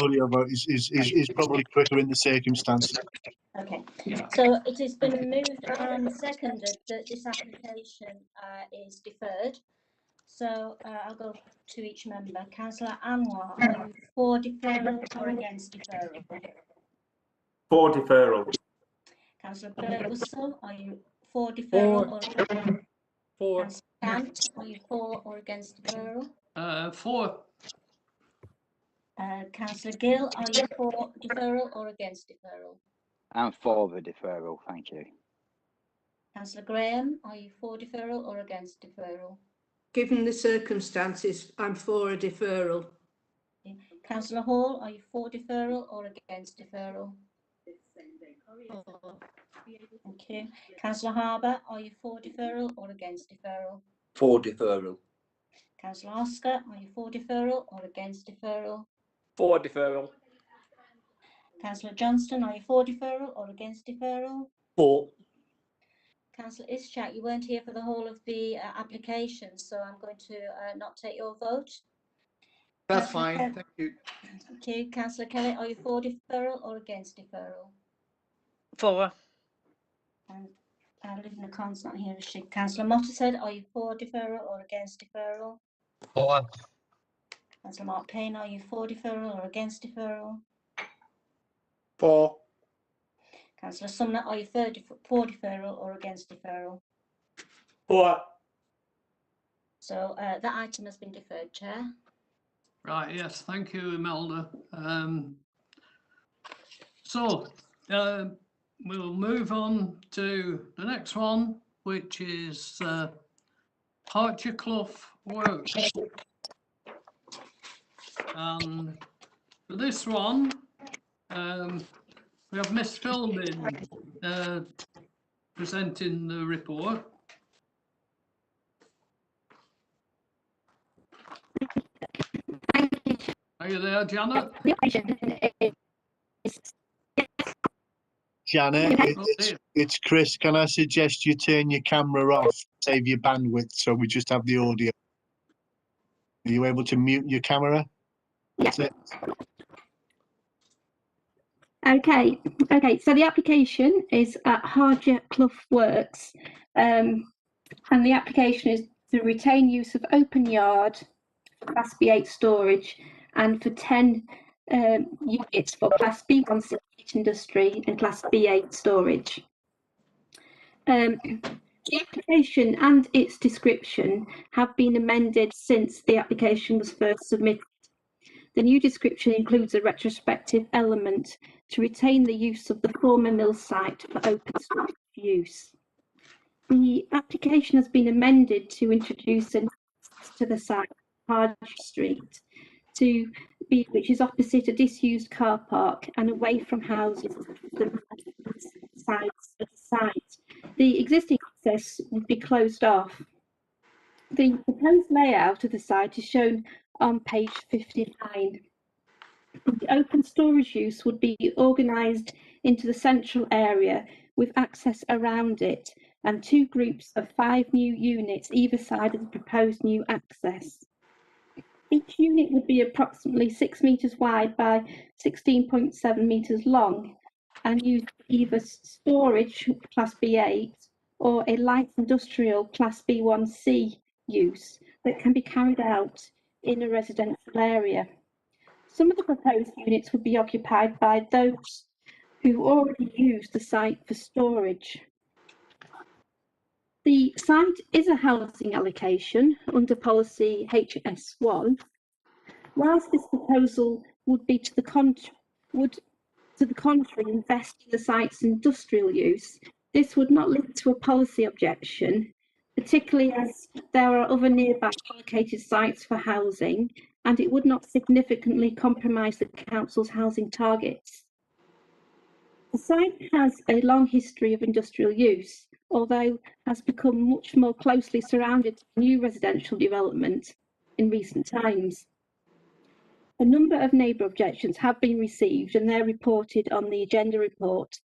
S1: audio vote is probably quicker in the circumstances?
S3: Okay, so it has been moved and seconded that this application is deferred. So I'll go to each member. Councillor Anwar, are you for deferral or against deferral?
S11: For deferral.
S3: Councillor Burwhistle, are you for deferral or against?
S14: For.
S3: Councillor Cant, are you for or against deferral?
S2: For.
S3: Councillor Gill, are you for deferral or against deferral?
S7: I'm for the deferral, thank you.
S3: Councillor Graham, are you for deferral or against deferral?
S9: Given the circumstances, I'm for a deferral.
S3: Councillor Hall, are you for deferral or against deferral? Thank you. Councillor Harbour, are you for deferral or against deferral?
S6: For deferral.
S3: Councillor Oscar, are you for deferral or against deferral?
S8: For deferral.
S3: Councillor Johnston, are you for deferral or against deferral?
S4: For.
S3: Councillor Ischak, you weren't here for the whole of the application, so I'm going to not take your vote.
S13: That's fine, thank you.
S3: Thank you. Councillor Kelly, are you for deferral or against deferral?
S15: For.
S3: And Olivia Khan's not here, is she? Councillor Mottershead, are you for deferral or against deferral?
S15: For.
S3: Councillor Mark Payne, are you for deferral or against deferral?
S13: For.
S3: Councillor Sumner, are you for deferral or against deferral?
S4: For.
S3: So that item has been deferred, Chair.
S2: Right, yes, thank you, Imelda. We'll move on to the next one, which is Hartcher-Clough Works. And for this one, we have Miss Philbin presenting the report. Are you there, Janet?
S1: Janet,
S2: Oh,
S1: it's Chris. Can I suggest you turn your camera off, save your bandwidth, so we just have the audio? Are you able to mute your camera? That's it.
S16: Okay, so the application is at Harger Clough Works, and the application is to retain use of open yard for Class B8 storage and for 10 units for Class B1 industry and Class B8 storage. The application and its description have been amended since the application was first submitted. The new description includes a retrospective element to retain the use of the former mill site for open storage use. The application has been amended to introduce an access to the site, Harger Street, which is opposite a disused car park and away from houses the sides of the site. The existing access would be closed off. The proposed layout of the site is shown on page 59. The open storage use would be organised into the central area with access around it and 2 groups of 5 new units either side of the proposed new access. Each unit would be approximately 6 metres wide by 16.7 metres long and use either storage Class B8 or a light industrial Class B1C use that can be carried out in a residential area. Some of the proposed units would be occupied by those who already use the site for storage. The site is a housing allocation under policy HS1. Whilst this proposal would be to the contrary invest in the site's industrial use, this would not lead to a policy objection, particularly as there are other nearby allocated sites for housing, and it would not significantly compromise the council's housing targets. The site has a long history of industrial use, although has become much more closely surrounded by new residential development in recent times. A number of neighbour objections have been received and they're reported on the agenda report.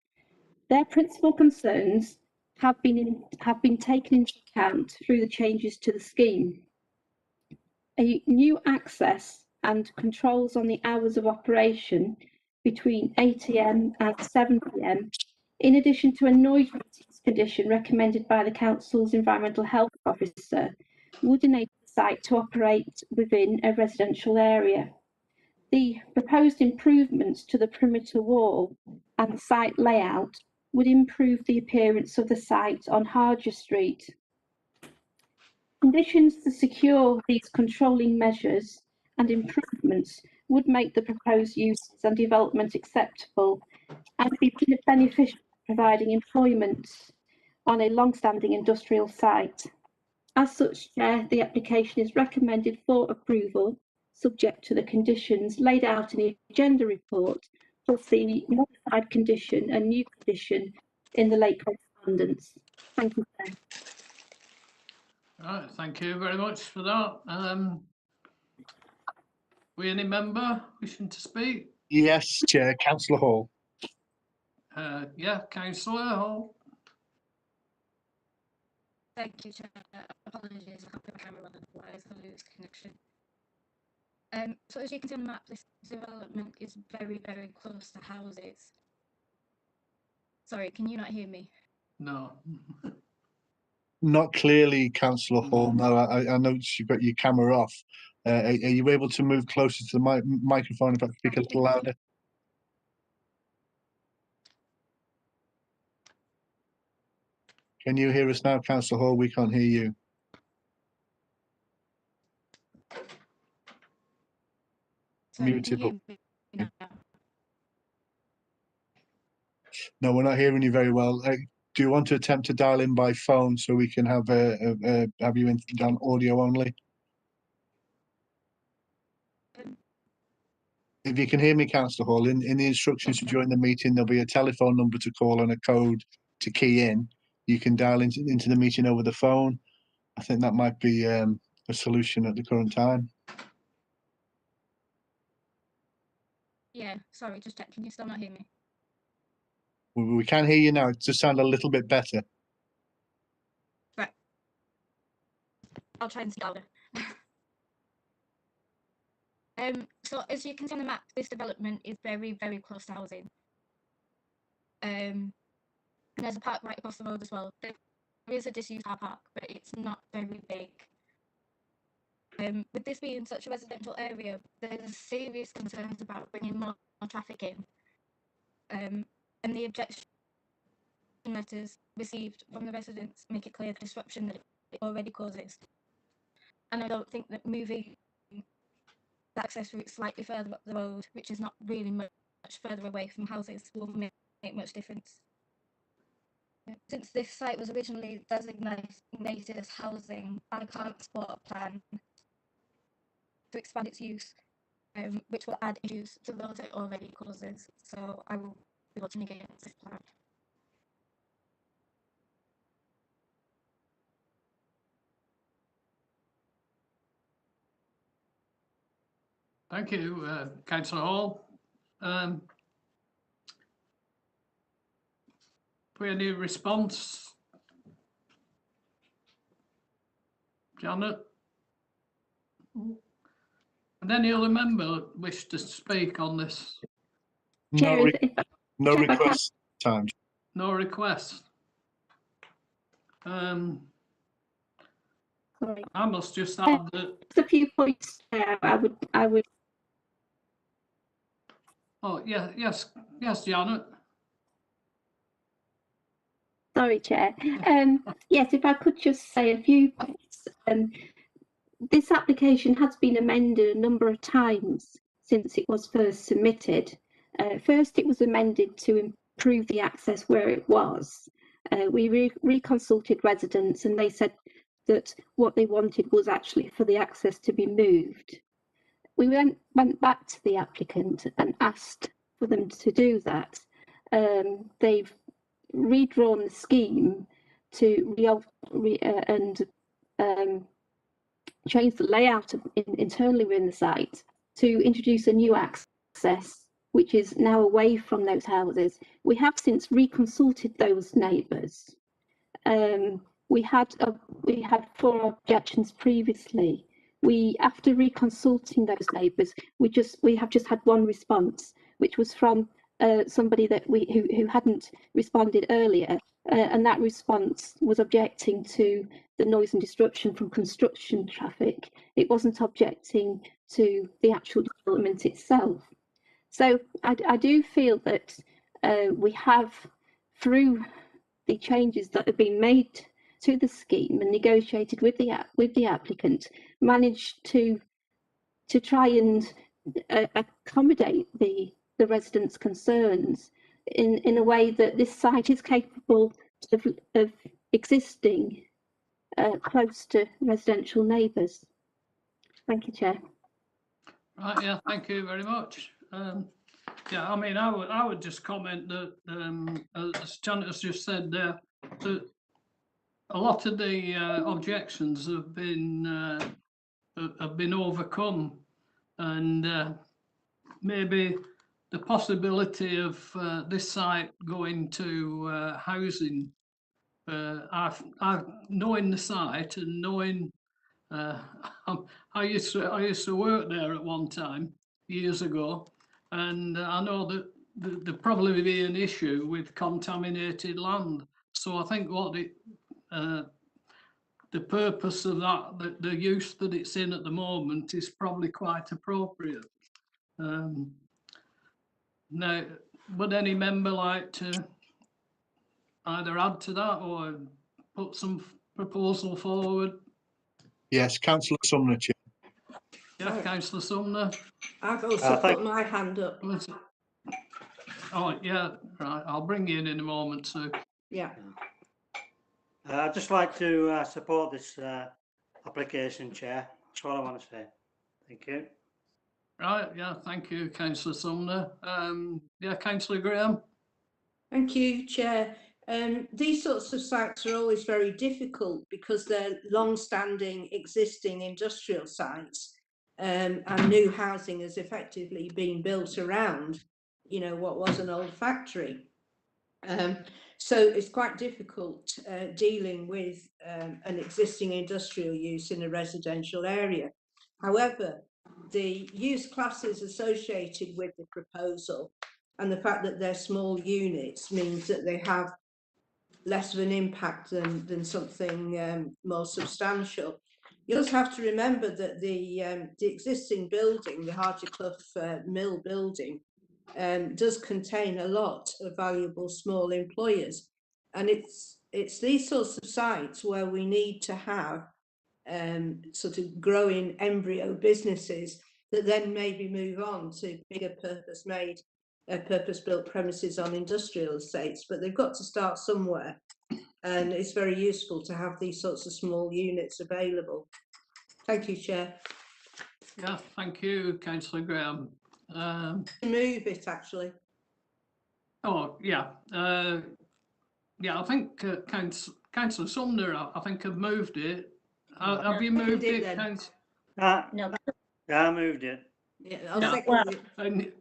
S16: Their principal concerns have been taken into account through the changes to the scheme. A new access and controls on the hours of operation between 8 AM and 7 PM, in addition to a noise condition recommended by the council's environmental health officer, would enable the site to operate within a residential area. The proposed improvements to the perimeter wall and the site layout would improve the appearance of the site on Harger Street. Conditions to secure these controlling measures and improvements would make the proposed uses and development acceptable and be beneficial, providing employment on a long-standing industrial site. As such, Chair, the application is recommended for approval, subject to the conditions laid out in the agenda report, plus the modified condition and new condition in the late correspondence. Thank you, Chair.
S2: Right, thank you very much for that. We any member wishing to speak?
S1: Yes, Chair, Councillor Hall.
S2: Yeah, Councillor Hall.
S17: Thank you, Chair. Apologies, I have the camera on the wires for loose connection. So as you can see on the map, this development is very, very close to houses. Sorry, can you not hear me?
S2: No.
S1: Not clearly, Councillor Hall. No, I noticed you've got your camera off. Are you able to move closer to the microphone if I speak a little louder? Can you hear us now, Councillor Hall? We can't hear you.
S17: Sorry, can you hear me now?
S1: No, we're not hearing you very well. Do you want to attempt to dial in by phone so we can have you in on audio only? If you can hear me, Councillor Hall, in the instructions to join the meeting, there'll be a telephone number to call and a code to key in. you can dial into the meeting over the phone. I think that might be a solution at the current time.
S17: Yeah, sorry, just check. Can you still not hear me?
S1: We can hear you now. It just sounds a little bit better.
S17: Right. I'll try and speak louder. So as you can see on the map, this development is very, very close to housing. And there's a park right across the road as well. There is a disused car park, but it's not very big. With this being such a residential area, there's serious concerns about bringing more traffic in. And the objection letters received from the residents make it clear the disruption that it already causes. And I don't think that moving the access route slightly further up the road, which is not really much further away from houses, will make much difference. Since this site was originally designated as housing, I can't support a plan to expand its use, which will add issues to those it already causes. So I will be voting against this plan.
S2: Thank you, Councillor Hall. Any response? Janet? And any other member wish to speak on this?
S1: No, no request time.
S2: No request.
S16: Sorry.
S2: I must just add that.
S16: Just a few points there. I would.
S2: Oh yeah, yes, Janet.
S16: Sorry, Chair. Yes, if I could just say a few points. This application has been amended a number of times since it was first submitted. First, it was amended to improve the access where it was. We reconsulted residents and they said that what they wanted was actually for the access to be moved. We went back to the applicant and asked for them to do that. They've redrawn the scheme to change the layout internally within the site to introduce a new access, which is now away from those houses. We have since reconsulted those neighbours. We had 4 objections previously. After reconsulting those neighbours, we have just had one response, which was from somebody that who hadn't responded earlier, and that response was objecting to the noise and disruption from construction traffic. It wasn't objecting to the actual development itself. So I do feel that we have, through the changes that have been made to the scheme and negotiated with the applicant, managed to try and accommodate the residents' concerns in a way that this site is capable of existing close to residential neighbours. Thank you, Chair.
S2: Right, yeah, thank you very much. Yeah, I mean, I would just comment that, as Janet has just said there, that a lot of the objections have been overcome, and maybe the possibility of this site going to housing. I've knowing the site and knowing I used to work there at one time years ago, and I know that there'd probably be an issue with contaminated land. So I think what the purpose of that, the use that it's in at the moment, is probably quite appropriate. Now, would any member like to either add to that or put some proposal forward?
S1: Yes, Councillor Sumner, Chair.
S2: Yeah, Councillor Sumner.
S9: I've also put my hand up.
S2: Oh, yeah, right. I'll bring you in a moment, Sue.
S9: Yeah.
S18: I'd just like to support this application, Chair. That's all I want to say. Thank you.
S2: Right, yeah, thank you, Councillor Sumner. Yeah, Councillor Graham.
S9: Thank you, Chair. These sorts of sites are always very difficult because they're long-standing existing industrial sites, and new housing has effectively been built around, you know, what was an old factory. So it's quite difficult dealing with an existing industrial use in a residential area. However, the use classes associated with the proposal and the fact that they're small units means that they have less of an impact than something more substantial. You also have to remember that the existing building, the Hartleclough Mill building, does contain a lot of valuable small employers, and it's these sorts of sites where we need to have sort of growing embryo businesses that then maybe move on to bigger purpose-built premises on industrial estates, but they've got to start somewhere, and it's very useful to have these sorts of small units available. Thank you, Chair.
S2: Yeah, thank you, Councillor Graham.
S9: Move it, actually.
S2: Oh, yeah. Yeah, I think Councillor Sumner, I think, have moved it. Have you moved it, Councillor?
S3: No.
S18: Yeah, I moved it.
S9: Yeah, I'll second it.
S2: And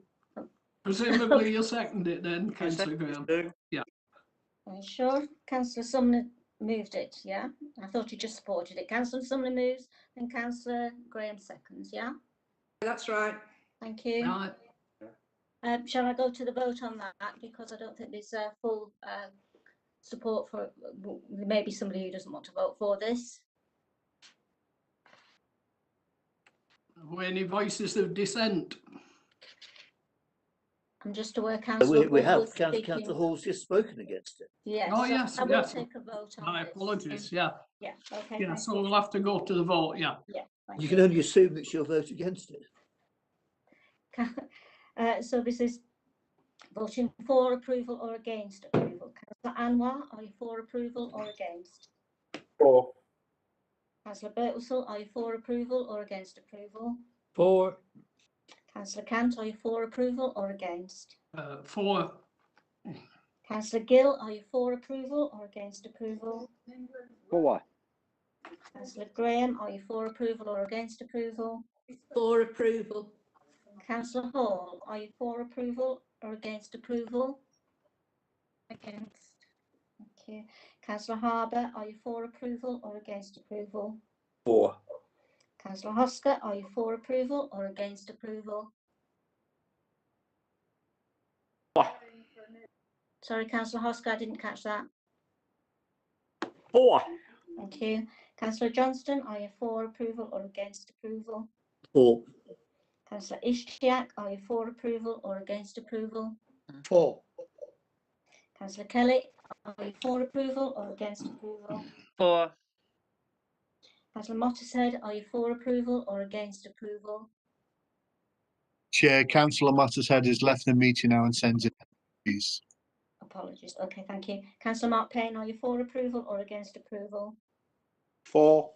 S2: presumably you'll second it then, Councillor Graham? Yeah.
S3: Are you sure? Councillor Sumner moved it, yeah? I thought he just supported it. Councillor Sumner moves and Councillor Graham seconds, yeah?
S9: That's right.
S3: Thank you.
S2: Right.
S3: Shall I go to the vote on that? Because I don't think there's full support for, there may be somebody who doesn't want to vote for this.
S2: Any voices of dissent?
S3: I'm just aware Councillor Hall
S4: We have.
S3: was speaking.
S4: Councillor Hall's just spoken against it.
S3: Yes.
S2: Oh,
S3: so
S2: yes,
S3: I will
S2: yes.
S3: take a vote on
S2: My
S3: this.
S2: apologies, yeah.
S3: Yeah, okay.
S2: Yeah,
S3: thank
S2: so
S3: you.
S2: we'll have to go to the vote, yeah.
S3: Yeah.
S4: You can only assume that she'll vote against it.
S3: So this is voting for approval or against approval. Councillor Anwar, are you for approval or against?
S13: For.
S3: Councillor Birtwistle, are you for approval or against approval?
S14: For.
S3: Councillor Cant, are you for approval or against?
S2: For.
S3: Councillor Gill, are you for approval or against approval?
S7: For.
S3: Councillor Graham, are you for approval or against approval?
S9: For approval.
S3: Councillor Hall, are you for approval or against approval?
S17: Against.
S3: Thank you. Councillor Harbour, are you for approval or against approval?
S6: For.
S3: Councillor Hosker, are you for approval or against approval? Sorry, Councillor Hosker, I didn't catch that.
S18: For.
S3: Thank you. Councillor Johnston, are you for approval or against approval?
S4: For.
S3: Councillor Ishtiak, are you for approval or against approval?
S13: For.
S3: Councillor Kelly, are you for approval or against approval?
S15: For.
S3: Councillor Mottershead, are you for approval or against approval?
S1: Chair, Councillor Mottershead has left the meeting now and sends it. Please.
S3: Apologies. Okay, thank you. Councillor Mark Payne, are you for approval or against approval?
S13: For.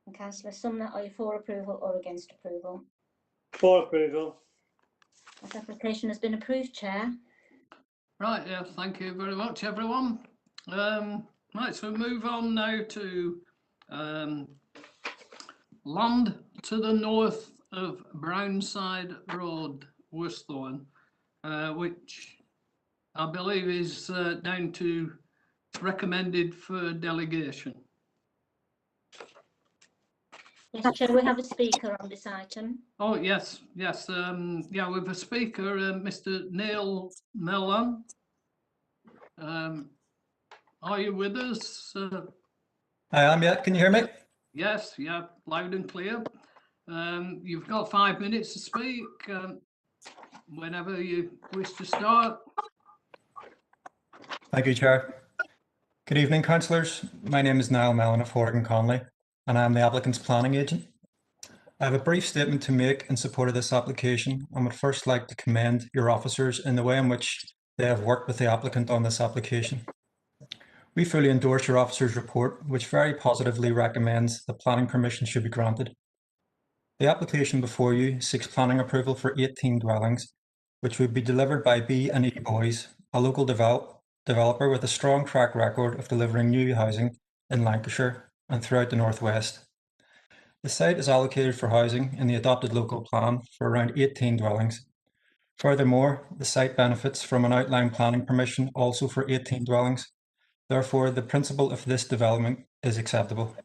S3: And Councillor Sumner, are you for approval or against approval?
S18: For approval.
S3: That application has been approved, Chair.
S2: Right, yeah, thank you very much, everyone. Right, so move on now to land to the north of Brownside Road, Worsthorne, which I believe is down to recommended for delegation.
S3: Yes, Chair, we have a speaker on this item.
S2: Oh, yes, yes. Yeah, we have a speaker, Mr. Neil Mellon. Are you with us?
S19: I am, yeah. Can you hear me?
S2: Yes, yeah, loud and clear. You've got 5 minutes to speak, whenever you wish to start.
S19: Thank you, Chair. Good evening, councillors. My name is Niall Mellon of Horgan Conley, and I am the applicant's planning agent. I have a brief statement to make in support of this application and would first like to commend your officers in the way in which they have worked with the applicant on this application. We fully endorse your officers' report, which very positively recommends that planning permission should be granted. The application before you seeks planning approval for 18 dwellings, which would be delivered by B&E Boys, a local developer with a strong track record of delivering new housing in Lancashire and throughout the Northwest. The site is allocated for housing in the adopted local plan for around 18 dwellings. Furthermore, the site benefits from an outline planning permission also for 18 dwellings. Therefore, the principle of this development is acceptable.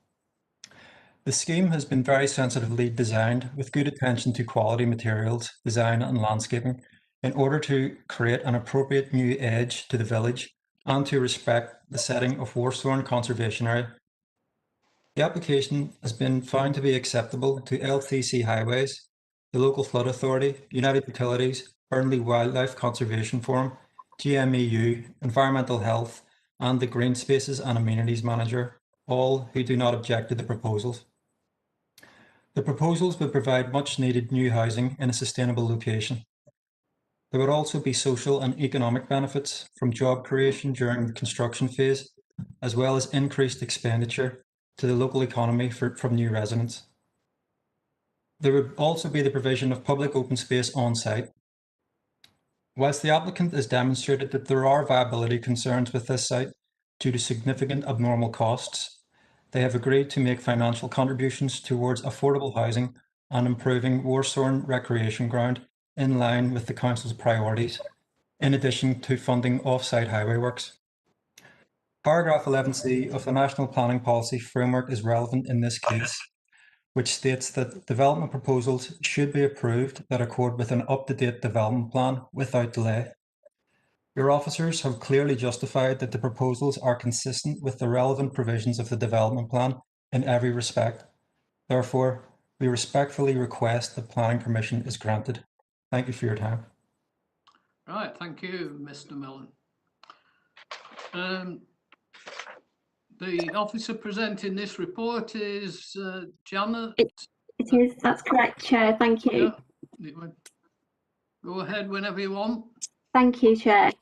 S19: The scheme has been very sensitively designed with good attention to quality materials, design and landscaping in order to create an appropriate new edge to the village and to respect the setting of Worsthorne Conservation Area. The application has been found to be acceptable to LTC Highways, the Local Flood Authority, United Utilities, Burnley Wildlife Conservation Forum, GMEU, Environmental Health, and the Green Spaces and Amenities Manager, all who do not object to the proposals. The proposals would provide much needed new housing in a sustainable location. There would also be social and economic benefits from job creation during the construction phase, as well as increased expenditure to the local economy from new residents. There would also be the provision of public open space on site. Whilst the applicant has demonstrated that there are viability concerns with this site due to significant abnormal costs, they have agreed to make financial contributions towards affordable housing and improving Worsthorne Recreation Ground in line with the Council's priorities, in addition to funding off-site highway works. Paragraph 11C of the National Planning Policy Framework is relevant in this case, which states that development proposals should be approved that accord with an up-to-date development plan without delay. Your officers have clearly justified that the proposals are consistent with the relevant provisions of the development plan in every respect. Therefore, we respectfully request that planning permission is granted. Thank you for your time.
S2: Right, thank you, Mr. Millen. The officer presenting this report is Janet.
S16: It is, that's correct, Chair. Thank you.
S2: Yeah. Go ahead whenever you want.
S16: Thank you, Chair.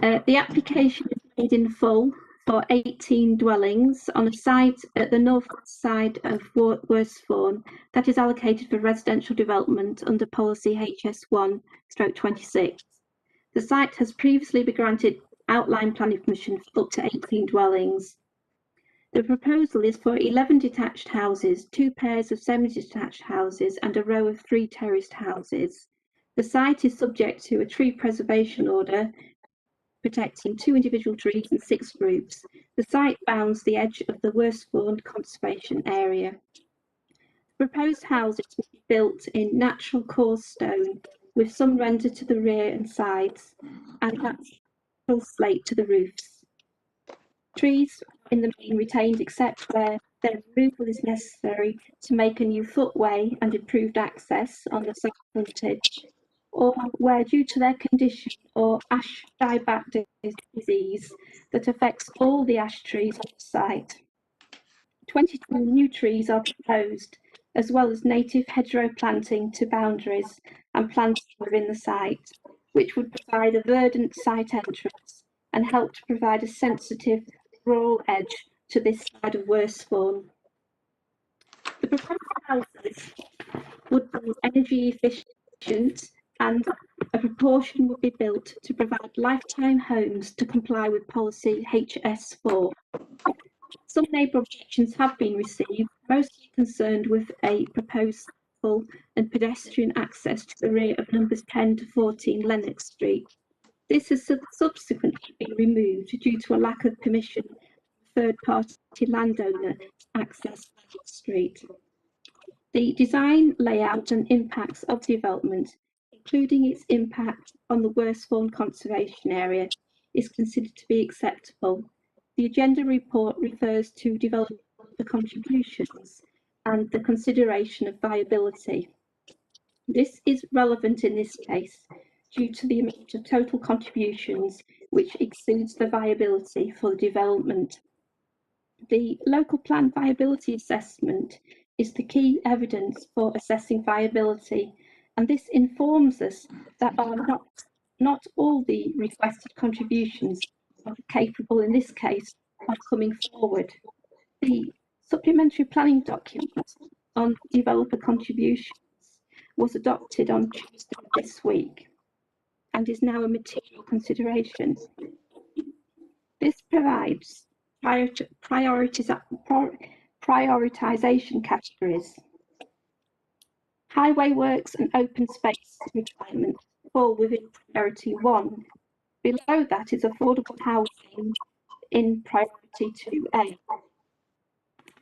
S16: The application is made in full for 18 dwellings on a site at the north side of Worsthorne that is allocated for residential development under policy HS1/26. The site has previously been granted outline planning permission for up to 18 dwellings. The proposal is for 11 detached houses, 2 pairs of semi-detached houses and a row of 3 terraced houses. The site is subject to a tree preservation order protecting 2 individual trees and 6 groups. The site bounds the edge of the Worsthorne Conservation Area. The proposed houses will be built in natural coarse stone with some render to the rear and sides and natural slate to the roofs. Trees in the main retained except where their removal is necessary to make a new footway and improved access on the site frontage, or where due to their condition or ash dieback disease that affects all the ash trees on the site. 22 new trees are proposed, as well as native hedgerow planting to boundaries and planting within the site, which would provide a verdant site entrance and help to provide a sensitive rural edge to this side of Worsthorne. The proposed houses would be energy efficient and a proportion would be built to provide lifetime homes to comply with policy HS4. Some neighbour objections have been received, mostly concerned with a proposed cycle and pedestrian access to the rear of numbers 10 to 14 Lennox Street. This has subsequently been removed due to a lack of permission from a third-party landowner to access Lennox Street. The design, layout and impacts of development, including its impact on the Worsthorne Conservation Area, is considered to be acceptable. The agenda report refers to development contributions and the consideration of viability. This is relevant in this case due to the amount of total contributions which exceeds the viability for the development. The local plan viability assessment is the key evidence for assessing viability, and this informs us that not all the requested contributions are capable in this case of coming forward. The supplementary planning document on developer contributions was adopted on Tuesday this week and is now a material consideration. This provides prioritisation categories. Highway works and open space requirements fall within priority 1. Below that is affordable housing in priority 2A.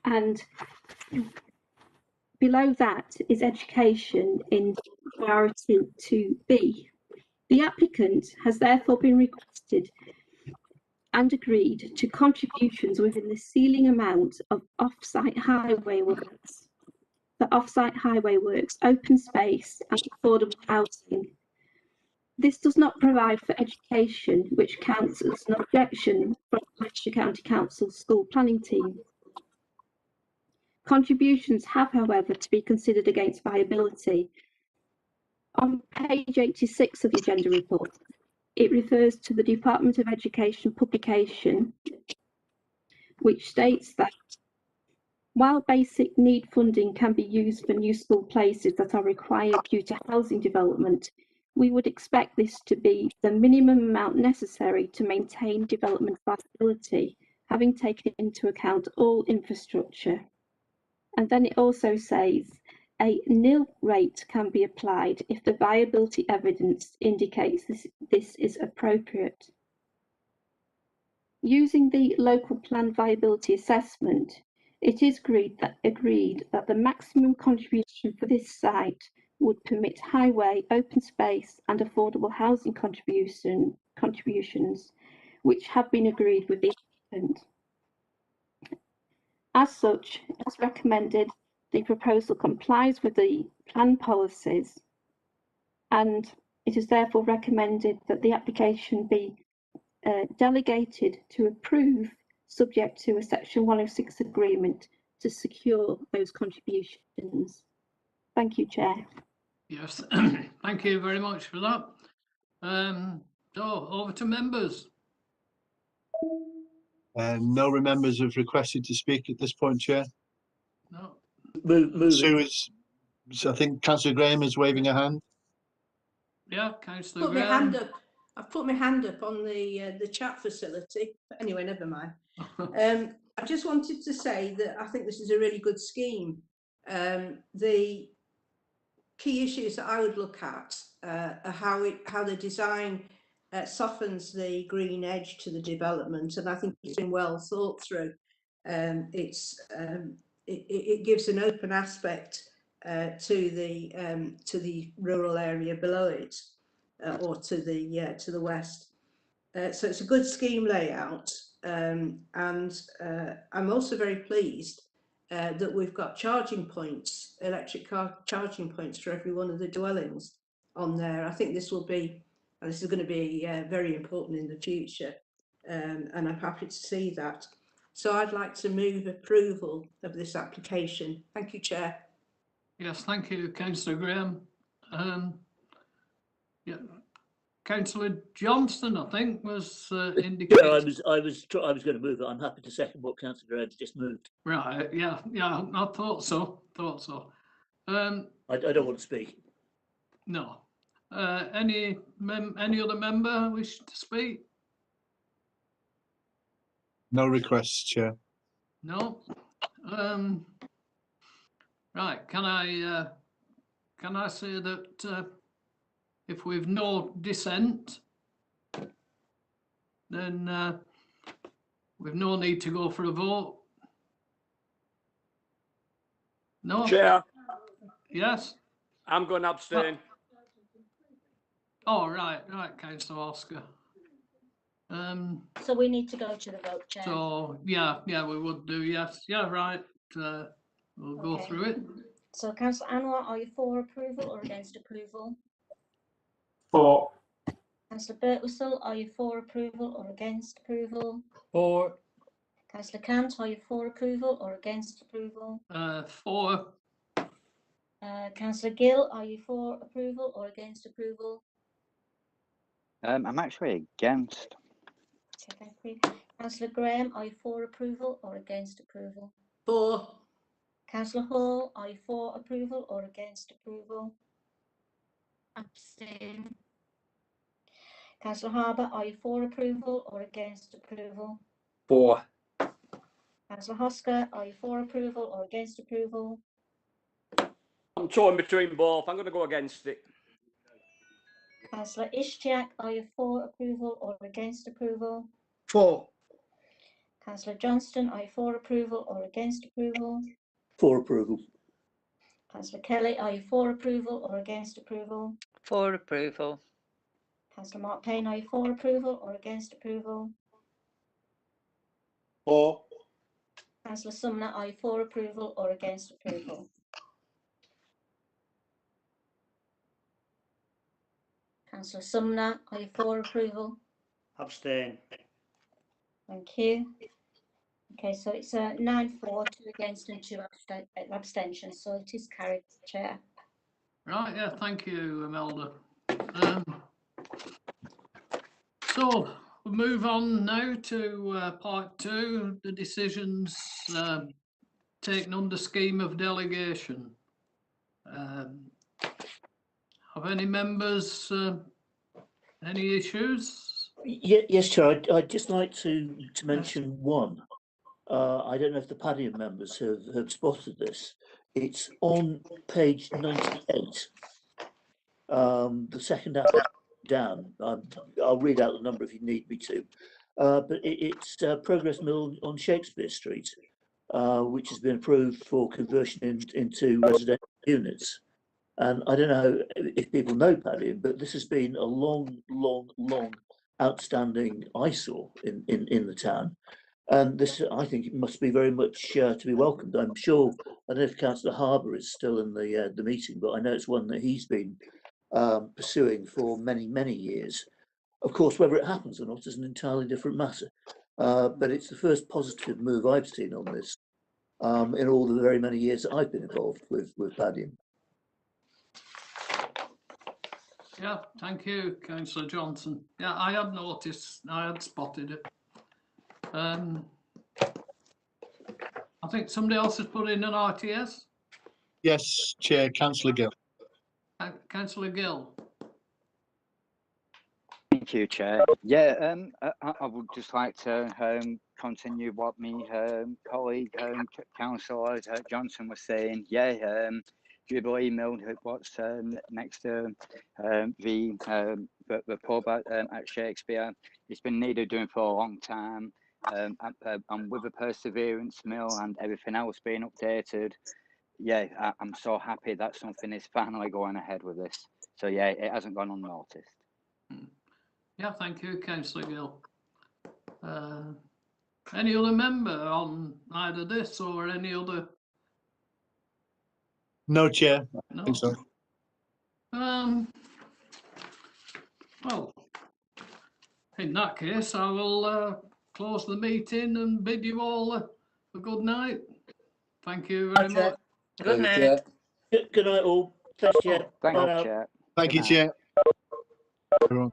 S16: And below that is education in priority 2B. The applicant has therefore been requested and agreed to contributions within the ceiling amount of off-site highway works, open space and affordable housing. This does not provide for education, which counts as an objection from the Leicestershire County Council school planning team. Contributions have, however, to be considered against viability. On page 86 of the agenda report, it refers to the Department of Education publication, which states that while basic need funding can be used for new school places that are required due to housing development, we would expect this to be the minimum amount necessary to maintain development viability, having taken into account all infrastructure. And then it also says a nil rate can be applied if the viability evidence indicates this is appropriate. Using the local plan viability assessment, it is agreed that the maximum contribution for this site would permit highway, open space and affordable housing contributions, which have been agreed with the applicant. As such, as recommended, the proposal complies with the plan policies, and it is therefore recommended that the application be delegated to approve, subject to a Section 106 agreement to secure those contributions. Thank you, Chair.
S2: Yes, thank you very much for that. So over to members.
S1: No members have requested to speak at this point, Chair.
S2: No.
S1: Sue is, I think Councillor Graham is waving a hand.
S2: Yeah, Councillor
S9: Put my
S2: Graham.
S9: hand up. I've put my hand up on the chat facility. But anyway, never mind. I just wanted to say that I think this is a really good scheme. The key issues that I would look at are how the design softens the green edge to the development, and I think it's been well thought through. It gives an open aspect to the rural area below it, or to the west. So it's a good scheme layout, and I'm also very pleased that we've got charging points, electric car charging points for every one of the dwellings on there. I think this will be, this is going to be very important in the future, and I'm happy to see that. So I'd like to move approval of this application. Thank you, Chair.
S2: Yes, thank you, Councillor Graham. Yeah, Councillor Johnston, I think, was indicated.
S4: Yeah, I was going to move it. I'm happy to second what Councillor Graham just moved.
S2: Right, yeah, I thought so.
S4: I don't want to speak.
S2: No. Any other member wish to speak?
S1: No requests, Chair.
S2: No. Right. Can I say that if we've no dissent, then we've no need to go for a vote? No.
S8: Chair.
S2: Yes.
S8: I'm going to abstain.
S2: Oh, right, Councillor Oscar.
S3: So we need to go to the vote, Chair.
S2: So yeah, we would do. Yes, yeah, right. We'll go through it.
S3: So Councillor Anwar, are you for approval or against approval?
S11: For.
S3: Councillor Birtwistle, are you for approval or against approval?
S14: For.
S3: Councillor Cant, are you for approval or against approval?
S2: For.
S3: Councillor Gill, are you for approval or against approval?
S7: I'm actually against.
S3: Okay, thank you. Councillor Graham, are you for approval or against approval?
S9: For.
S3: Councillor Hall, are you for approval or against approval?
S17: Abstain.
S3: Councillor Harbour, are you for approval or against approval?
S8: 4.
S3: Councillor Hosker, are you for approval or against approval?
S8: I'm torn between both. I'm going to go against it.
S3: Councillor Ishtiak, are you for approval or against approval?
S13: 4.
S3: Councillor Johnston, are you for approval or against approval?
S4: For approval.
S3: Councillor Kelly, are you for approval or against approval?
S15: For approval.
S3: Councillor Mark Payne, are you for approval or against approval?
S13: 4.
S3: Councillor Sumner, are you for approval or against approval? Councillor Sumner, are you for approval?
S18: Abstain.
S3: Thank you. Okay, so it's 9-4, 2 against and 2 abstentions, so it is carried, Chair.
S2: Right, yeah, thank you, Imelda. So we'll move on now to part 2, the decisions taken under scheme of delegation. Have any members any issues?
S4: Yes, Chair. I'd just like to mention one. I don't know if the Padiham members have spotted this. It's on page 98. The second half down. I'll read out the number if you need me to. But it's Progress Mill on Shakespeare Street, which has been approved for conversion into residential units. And I don't know if people know Padiham, but this has been a long outstanding eyesore in the town. And this, I think, it must be very much to be welcomed. I'm sure, I don't know if Councillor Harbour is still in the meeting, but I know it's one that he's been pursuing for many years. Of course, whether it happens or not is an entirely different matter. But it's the first positive move I've seen on this in all the very many years that I've been involved with Padiham.
S2: Yeah, thank you, Councillor Johnson. Yeah, I had noticed, I had spotted it. I think somebody else has put in an RTS.
S1: Yes, Chair, Councillor Gill.
S2: Councillor Gill.
S7: Thank you, Chair. Yeah, I would just like to continue what my colleague, Councillor Johnson was saying. Yeah, Jubilee Mill, what's next to the pub at Shakespeare. It's been needed doing for a long time. And with the Perseverance Mill and everything else being updated, yeah, I'm so happy that something is finally going ahead with this. So yeah, it hasn't gone unnoticed.
S2: Yeah, thank you, Councillor Gill. Any other member on either this or any other?
S1: No, Chair.
S2: No.
S1: I think so.
S2: Well, in that case, I will close the meeting and bid you all a good night. Thank you very much.
S15: Good night.
S4: Good night, all. Thanks, Chair.
S7: Thank
S4: Bye
S7: you,
S4: now.
S7: Chair.
S1: Thank you,
S7: Good night.
S1: Chair. Everyone.